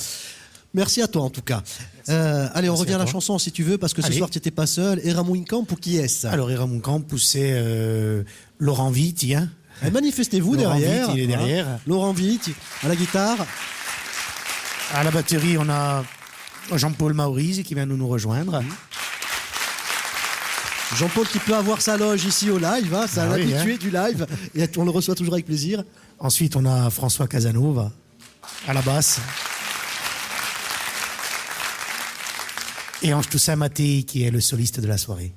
Merci à toi en tout cas. Allez, on revient à la chanson si tu veux, parce que ce soir tu n'étais pas seul. Eramun Camp, ou qui est-ce? Alors Eramun Camp, c'est Laurent Vitti. Hein. Manifestez-vous Laurent derrière. Vitti, il est derrière. Voilà. Laurent Vitti à la guitare. À la batterie, on a Jean-Paul Maurice qui vient de nous rejoindre. Jean-Paul qui peut avoir sa loge ici au live, hein, c'est un habitué du live, et on le reçoit toujours avec plaisir. Ensuite, on a François Casanova à la basse. Et Ange Toussaint Mattei qui est le soliste de la soirée.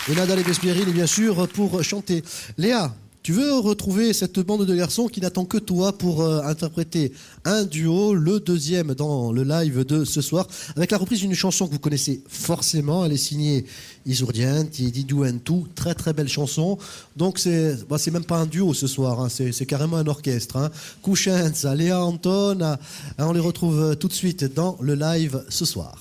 Et Nadal et Vespierine, bien sûr, pour chanter. Léa, tu veux retrouver cette bande de garçons qui n'attend que toi pour interpréter un duo, le deuxième dans le live de ce soir, avec la reprise d'une chanson que vous connaissez forcément. Elle est signée Isurdienti, Didou Entou, très très belle chanson. Donc c'est même pas un duo ce soir, hein, c'est carrément un orchestre. Hein. Cuscenza, Léa, Anton, on les retrouve tout de suite dans le live ce soir.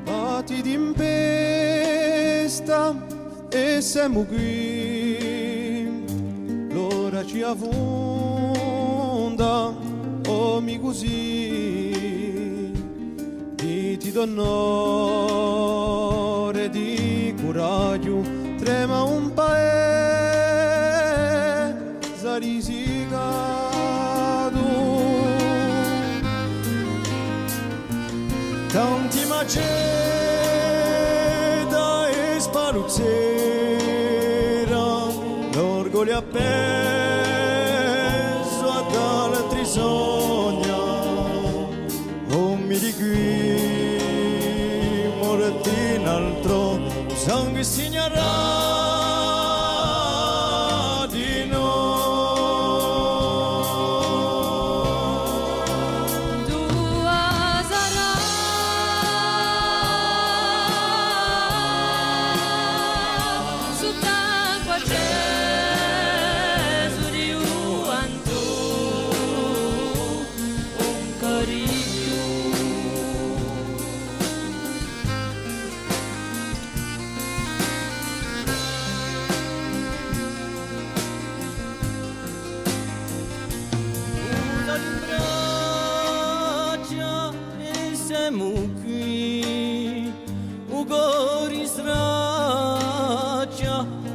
Bati d'impesta e siamo qui, l'ora ci avonda, oh mi così, ti do onore di coraggio, trema un paese risicato, tanti maceta e sparuzzera, l'orgoglio appeso ad altri sogna, non mi di qui morti in altro sangue signorà di noi. Siamo qui, ugori straccia,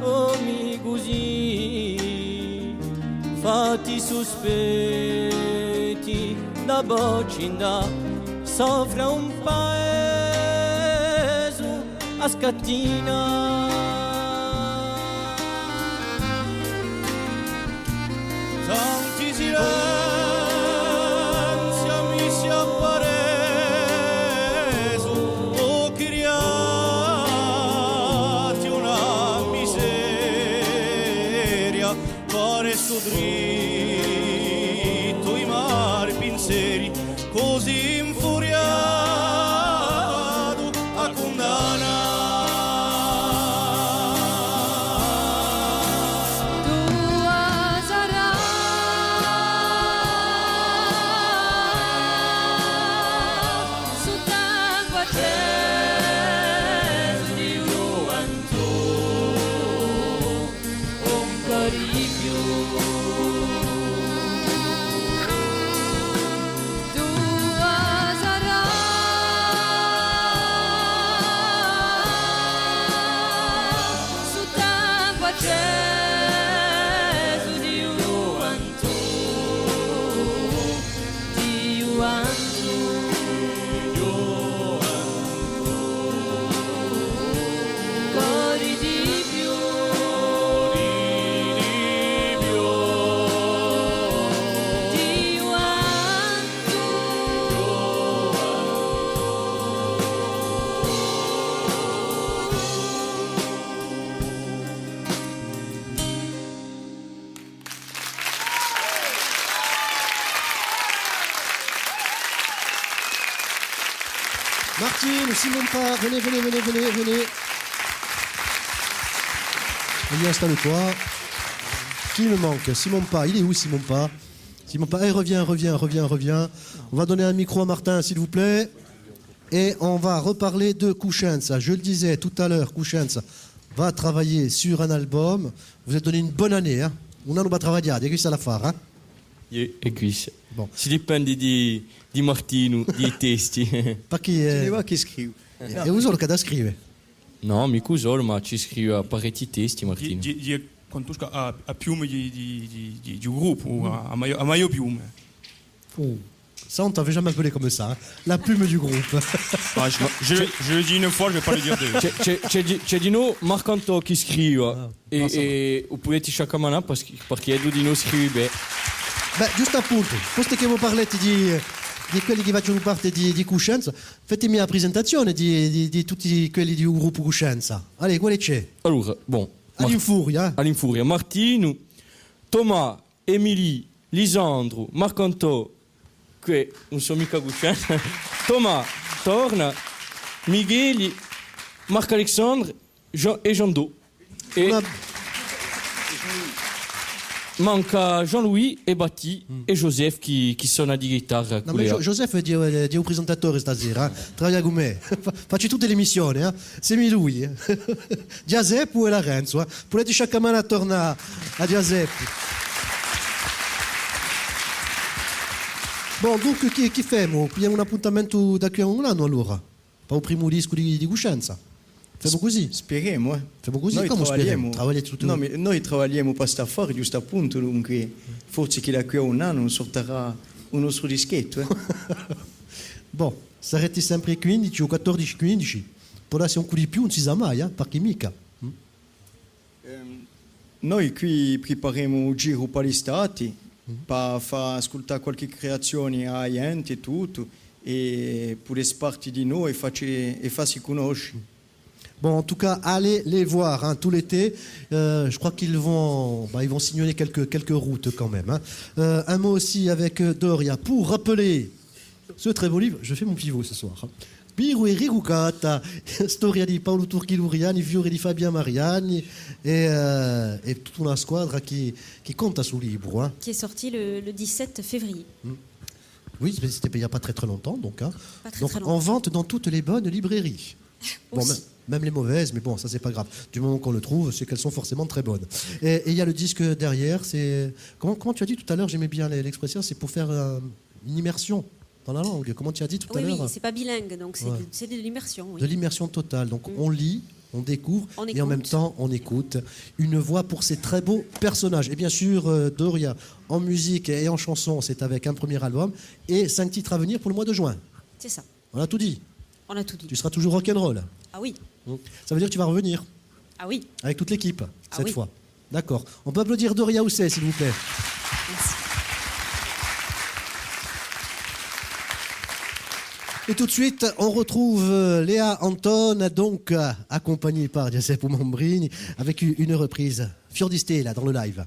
oh mi così, fatti sospetti da bocinda, soffre un paese a scattina. Tanti silenzi materia, pare sto dritto, i mari pensieri, così infuriato a condannare. Martine, Simon Pas, venez. Viens, installe-toi. Qui me manque? Simon Pas, il est où Simon Pas? Simon Pas, reviens. On va donner un micro à Martin, s'il vous plaît. Et on va reparler de Cuscenza. Je le disais tout à l'heure, Cuscenza va travailler sur un album. Vous êtes donné une bonne année, hein? Un anno va travailler, il y a que ça à faire, hein? E qui Bon. si dipende di Martino, di testi. Perché Che scrive. è solo che da scrivere. No, mica solo, ma ci scrive parecchi testi Martino. di quanto a piume di gruppo, a maio piume. Oh. Ça, on t'avait jamais appelé comme ça, hein? La plume du groupe. Ah, je le dis une fois, je vais pas le dire deux. C'è di noi Marcanto che scrive e oppure Sciacamana perché Edo di noi scrive. Beh, giusto appunto, posto che voi parlate di quelli che facciano parte di Cuscenza, fatemi la presentazione di tutti quelli di un gruppo Cuscenza. Allora, quale c'è? Allora, bon. All'infuria. All'infuria. Martino, Thomas, Émilie, Lisandro, Marcanto, che non sono mica Cuscenza, Thomas, Torna, Michele, Marc-Alexandre e Jean-Do. E manca Jean-Louis e Batti e Joseph che suona di chitarra. No, ma Joseph è un presentatore stasera, travaglia con me. Faccio tutte le missioni, semi lui. Giuseppe e Lorenzo, potete sciacamare attorno a Giuseppe. Bon, dunque, chi famo? Abbiamo un appuntamento da qui a un anno allora? Per il primo disco di Cuscenza? Famo così? Speriamo, Famo così? Noi Come travagliamo. Travagliate tutto. No, noi travagliamo per sta fuori, giusto appunto, dunque forse che da qui a un anno sortirà un nostro dischetto. Bon, sarete sempre 15 o 14-15. Può darsi un po' di più, non si sa mai, perché mica. Noi qui prepariamo un giro per gli stati, per far ascoltare qualche creazione a gente e tutto, e per le parti di noi e farsi conoscere. Bon, en tout cas, allez les voir tout l'été. Je crois qu'ils vont signaler quelques routes quand même. Un mot aussi avec Doria pour rappeler ce très beau livre. Je fais mon pivot ce soir. Piru e Rirucata, storia di Paolo Turchi Luriani, fiori di Fabien Mariani et toute una squadra qui compte sul libro. Qui est sorti le 17 février. Oui, c'était il n'y a pas très longtemps. Donc, très longtemps. En vente dans toutes les bonnes librairies. Bon, même les mauvaises, mais bon, ça c'est pas grave. Du moment qu'on le trouve, c'est qu'elles sont forcément très bonnes. Et il y a le disque derrière, c'est... Comment tu as dit tout à l'heure, j'aimais bien l'expression, c'est pour faire une immersion dans la langue. Comment tu as dit tout à l'heure? Oui, c'est pas bilingue, donc c'est de l'immersion. Oui. De l'immersion totale. Donc on lit, on découvre, et en même temps on écoute. Une voix pour ces très beaux personnages. Et bien sûr, Doria, en musique et en chanson, c'est avec un premier album et 5 titres à venir pour le mois de juin. C'est ça. On a tout dit. On a tout dit. Tu seras toujours rock'n'roll. Ah oui. Ça veut dire que tu vas revenir. Ah oui. Avec toute l'équipe, cette oui. fois. D'accord. On peut applaudir Doria Housset, s'il vous plaît. Merci. Et tout de suite, on retrouve Léa Anton, donc accompagnée par Giuseppe Mambrini, avec une reprise. Fior di Stella dans le live.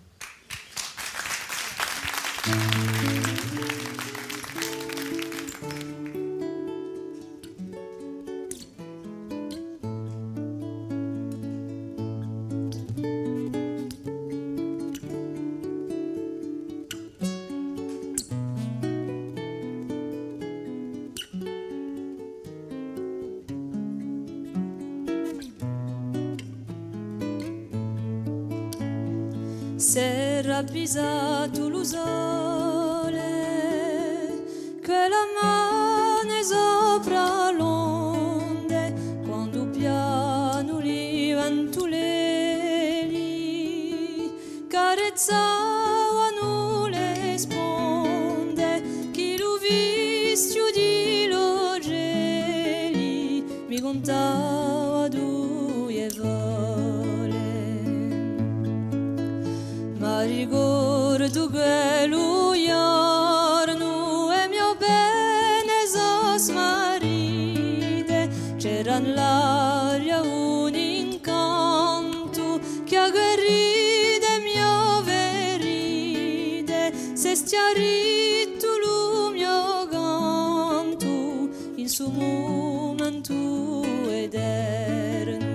Si ravvisato lo sole che la mano sopra l'onde quando piano li ventuleli carezzavano le sponde chi lo vistio di logeli mi contava due vole. Ma ricordo che lui giorno e mio bene smarride c'era nell'aria un incanto che agguerride mio veride se stiaritto lo mio canto il suo momento eterno.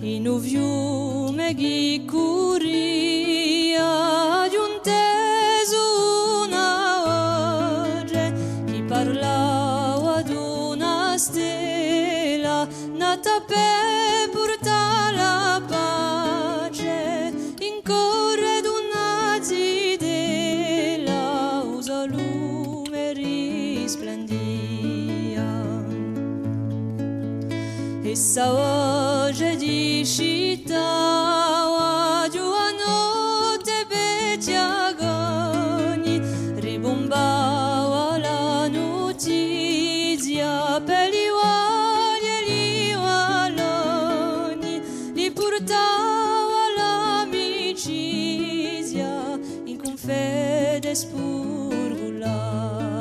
In un fiume che corria giunteso una voce che parlava d'una stella nata per portare la pace in corre d'una zidella usa lume risplendia. Essa voce di città giù a notte vecchi agoni ribombava la notizia per gli uomini e gli valloni li portava l'amicizia in confede spurgulava.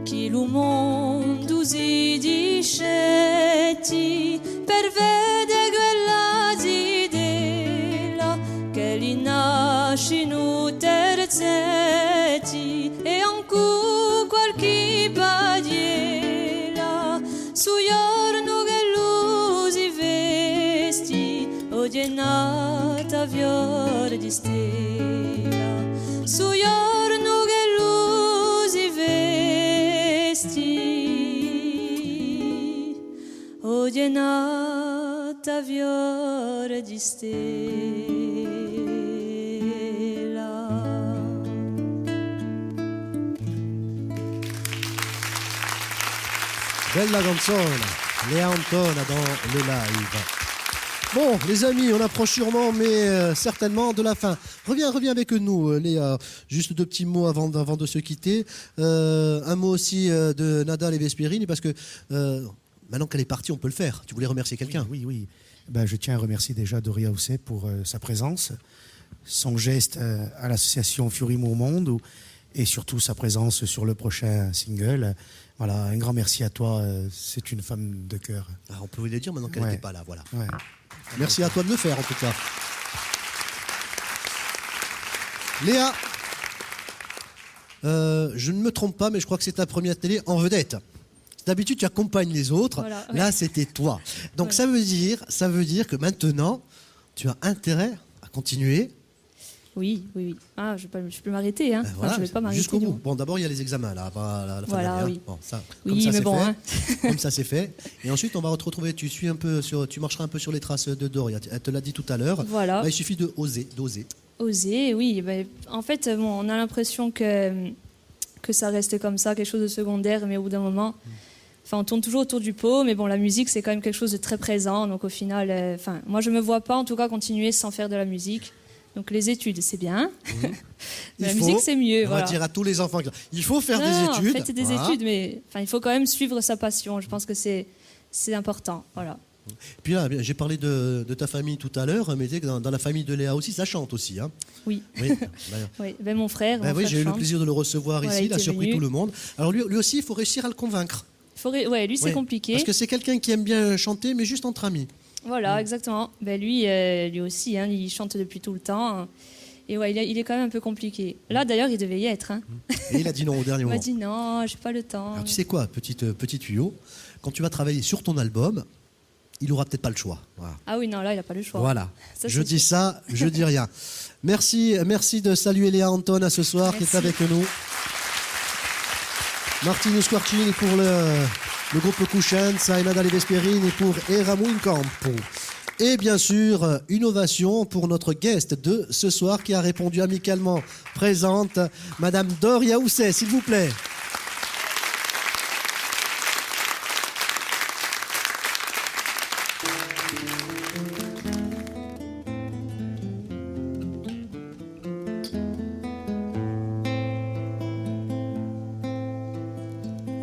Chi lo mondo si discetti per vedere quella zidella che li nascino terzetti e ancora qualche padiella su giorno che lui si vesti oggi è nata fior di stella su giorno che lui si vesti oggi è nata fior di stella. Bella canzone, Léa Anton dans le live. Bon, les amis, on approche sûrement, mais certainement de la fin. Reviens avec nous, Léa. Juste deux petits mots avant de se quitter. Un mot aussi de Nadal et Vesperini, parce que maintenant qu'elle est partie, on peut le faire. Tu voulais remercier quelqu'un? Oui. Ben, je tiens à remercier déjà Doria Housset pour sa présence, son geste à l'association Fiorimo au Monde et surtout sa présence sur le prochain single. Voilà, un grand merci à toi. C'est une femme de cœur. Ah, on pouvait le dire maintenant qu'elle n'était pas là. Voilà. Ouais. Merci à toi de le faire, en tout cas. Léa, je ne me trompe pas, mais je crois que c'est ta première télé en vedette. D'habitude, tu accompagnes les autres. Voilà, ouais. Là, c'était toi. Donc, Voilà. ça veut dire que maintenant, tu as intérêt à continuer. Oui. Ah, je ne peux m'arrêter. Hein. Voilà, je ne vais pas m'arrêter. jusqu'au du bout. coup. Bon, d'abord, il y a les examens, là, à la fin Voilà, de l'année, oui. Bon, ça, Oui, comme ça, mais c'est bon, fait. hein. Comme ça, c'est fait. Et ensuite, on va te retrouver. Tu marcheras un peu sur les traces de Doria. Elle te l'a dit tout à l'heure. Voilà. Là, il suffit d'oser. Oser, oui. Ben, en fait, on a l'impression que ça reste comme ça, quelque chose de secondaire, mais au bout d'un moment, on tourne toujours autour du pot. Mais bon, la musique, c'est quand même quelque chose de très présent. Donc au final, moi, je me vois pas, en tout cas, continuer sans faire de la musique. Donc les études, c'est bien. Mais la musique, c'est mieux. On va dire à tous les enfants qu'il faut faire des études. Faites des études, mais il faut quand même suivre sa passion. Je pense que c'est c'est important. Voilà. Puis là, j'ai parlé de ta famille tout à l'heure, mais tu sais que dans la famille de Léa aussi, ça chante aussi. Hein. Oui. Oui, Oui. Ben, mon frère. oui, j'ai eu le chante. plaisir de le recevoir Voilà, ici, il il a était surpris venu. tout le monde. Alors lui aussi, il faut réussir à le convaincre. Ouais, lui, c'est Oui, compliqué. Parce que c'est quelqu'un qui aime bien chanter, mais juste entre amis. Voilà, exactement. Ben, lui aussi, hein, il chante depuis tout le temps. Et ouais, il est quand même un peu compliqué. Là, d'ailleurs, il devait y être. Hein. Et il a dit non au dernier Il moment. m'a dit non, j'ai pas le temps. Alors tu sais quoi, petit tuyau, quand tu vas travailler sur ton album, il aura peut-être pas le choix. Voilà. Ah oui, non, là, il n'a pas le choix. Voilà. Ça, Je c'est dis sûr. ça, je dis rien. Merci de saluer Léa Anton ce soir qui est Merci. avec nous. Martino Squarcini pour le groupe Cuscienza et Nadal Vesperini pour Eramu in Campo. Et bien sûr, une ovation pour notre guest de ce soir qui a répondu amicalement présente, Madame Doria Housset, s'il vous plaît.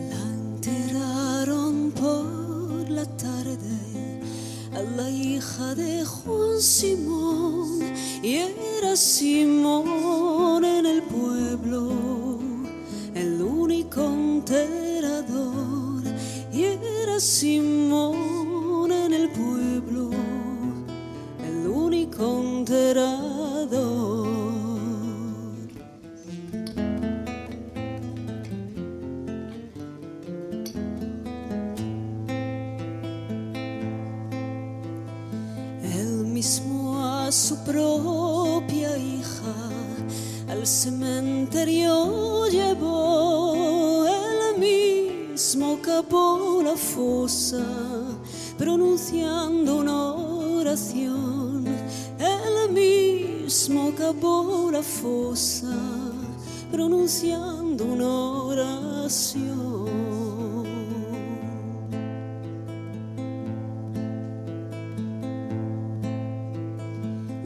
La enterraron por la tarde a la hija de Juan Simón y era Simón en el pueblo el único enterrador y era Simón en el pueblo el único enterrador. Él mismo a su propia hija al cementerio llevó, él mismo cavó la fosa pronunciando una oración, él mismo cavó la fosa pronunciando una oración.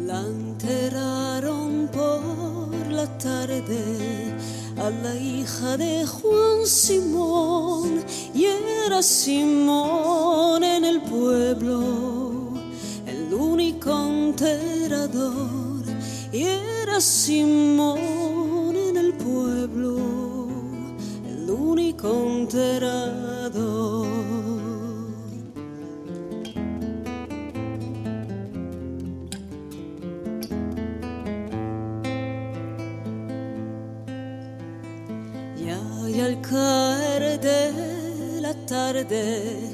La enterraron por la tarde a la hija de Juan Simón y era Simón en el pueblo el único enterrador y era Simón en el pueblo el único enterrador. Y al caer de la tarde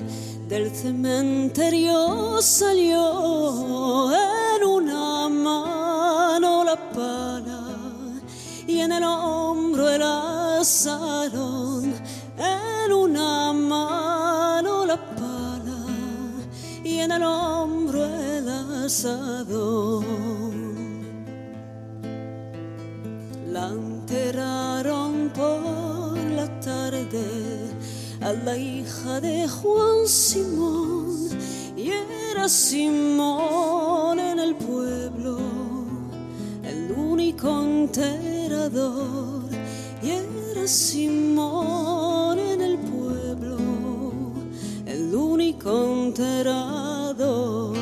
del cementerio salió en una mano la pala y en el hombro el asadón, en una mano la pala y en el hombro el asadón. La enterraron por la tarde a la hija de Juan Simón y era Simón en el pueblo el único enterrador y era Simón en el pueblo el único enterrador.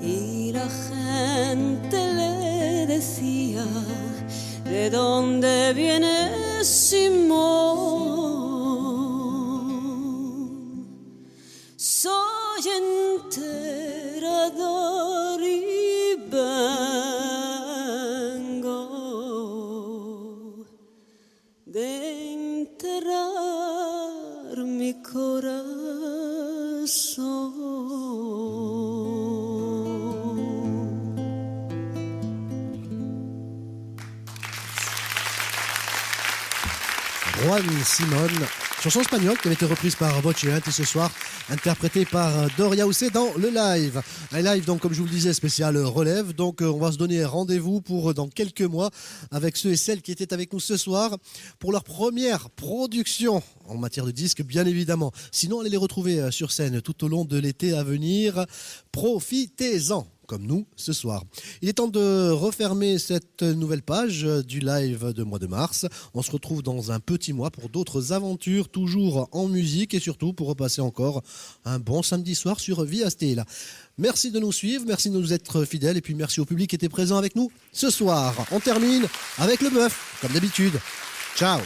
Y la gente le decía, ¿de dónde viene Simón? Soy enterrador y vengo de enterrar mi corazón. Juan Simón, chanson espagnole qui avait été reprise par Voce Enti ce soir, interprétée par Doria Housset dans le live. Un live, donc, comme je vous le disais, spécial relève. Donc, on va se donner rendez-vous pour dans quelques mois avec ceux et celles qui étaient avec nous ce soir pour leur première production en matière de disques, bien évidemment. Sinon, allez les retrouver sur scène tout au long de l'été à venir. Profitez-en. comme nous ce soir. Il est temps de refermer cette nouvelle page du live de mois de mars. On se retrouve dans un petit mois pour d'autres aventures, toujours en musique et surtout pour repasser encore un bon samedi soir sur Via Stella. Merci de nous suivre, merci de nous être fidèles et puis merci au public qui était présent avec nous ce soir. On termine avec le bœuf, comme d'habitude. Ciao.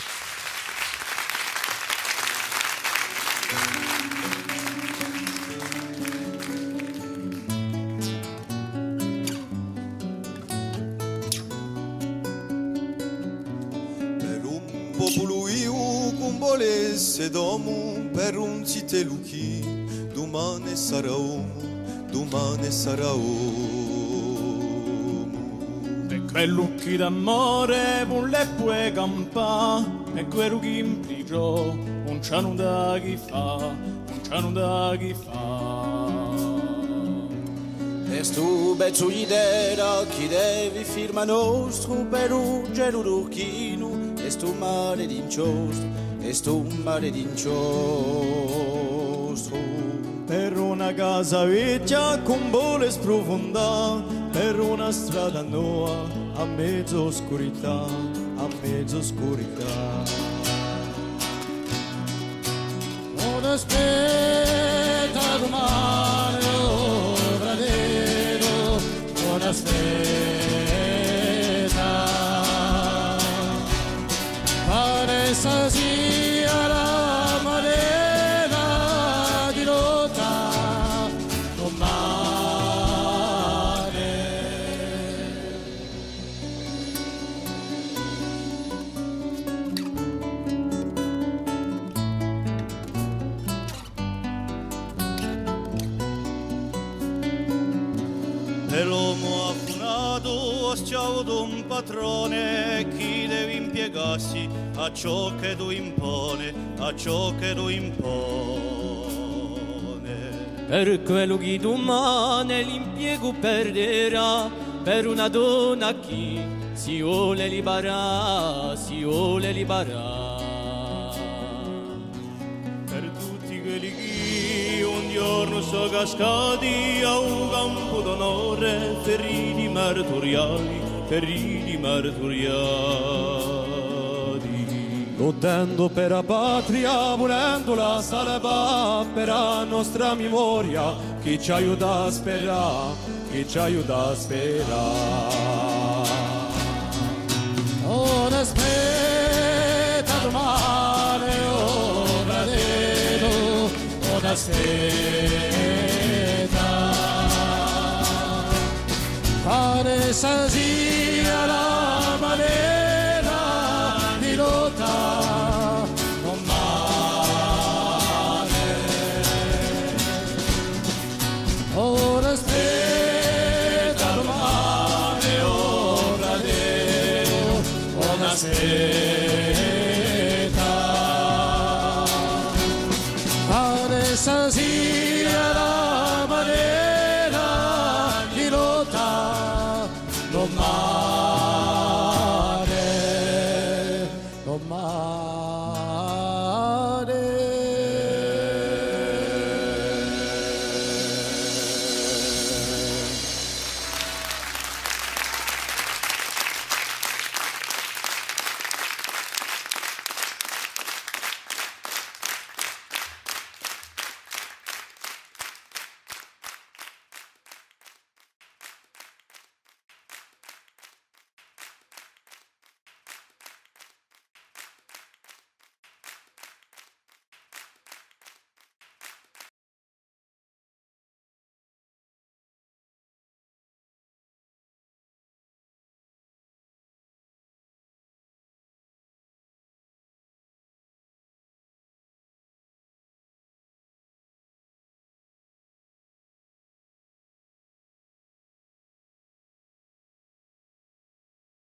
Volesse domu per un zite luchi, domani sarà uomo, domani sarà uomo. E quel lucchi d'amore vuole puoi campà, e quel lucchi in prigio, un ciano da chi fa, un ciano da chi fa. E stu bezzo idea chi devi firma nostro per un gelo lucchino, e stu mare d'inciostro. E sto mare d'inciostro per una casa vecchia con vole sprofondà, per una strada nuova a mezzo oscurità, a mezzo oscurità. Non aspetta domani, oh fratello, non aspetta, pare stasera la marena di lotta domani. E l'uomo affunato a schiavo d'un padrone, chi deve impiegarsi a ciò che tu impone, a ciò che tu impone. Per quello che domani l'impiego perderà, per una donna chi si vuole liberare, si vuole liberare. Per tutti quelli che un giorno sono cascati a un campo d'onore, feriti martoriali, feriti martoriali. Lottando per la patria, volendola salvare per la nostra memoria, chi ci aiuta a sperare, chi ci aiuta a sperare. Non aspetta domani, oh fratello, non aspetta, pare sia la maniera di lotta. Ora aspetta domani, ora Dio, ora aspetta, pare sia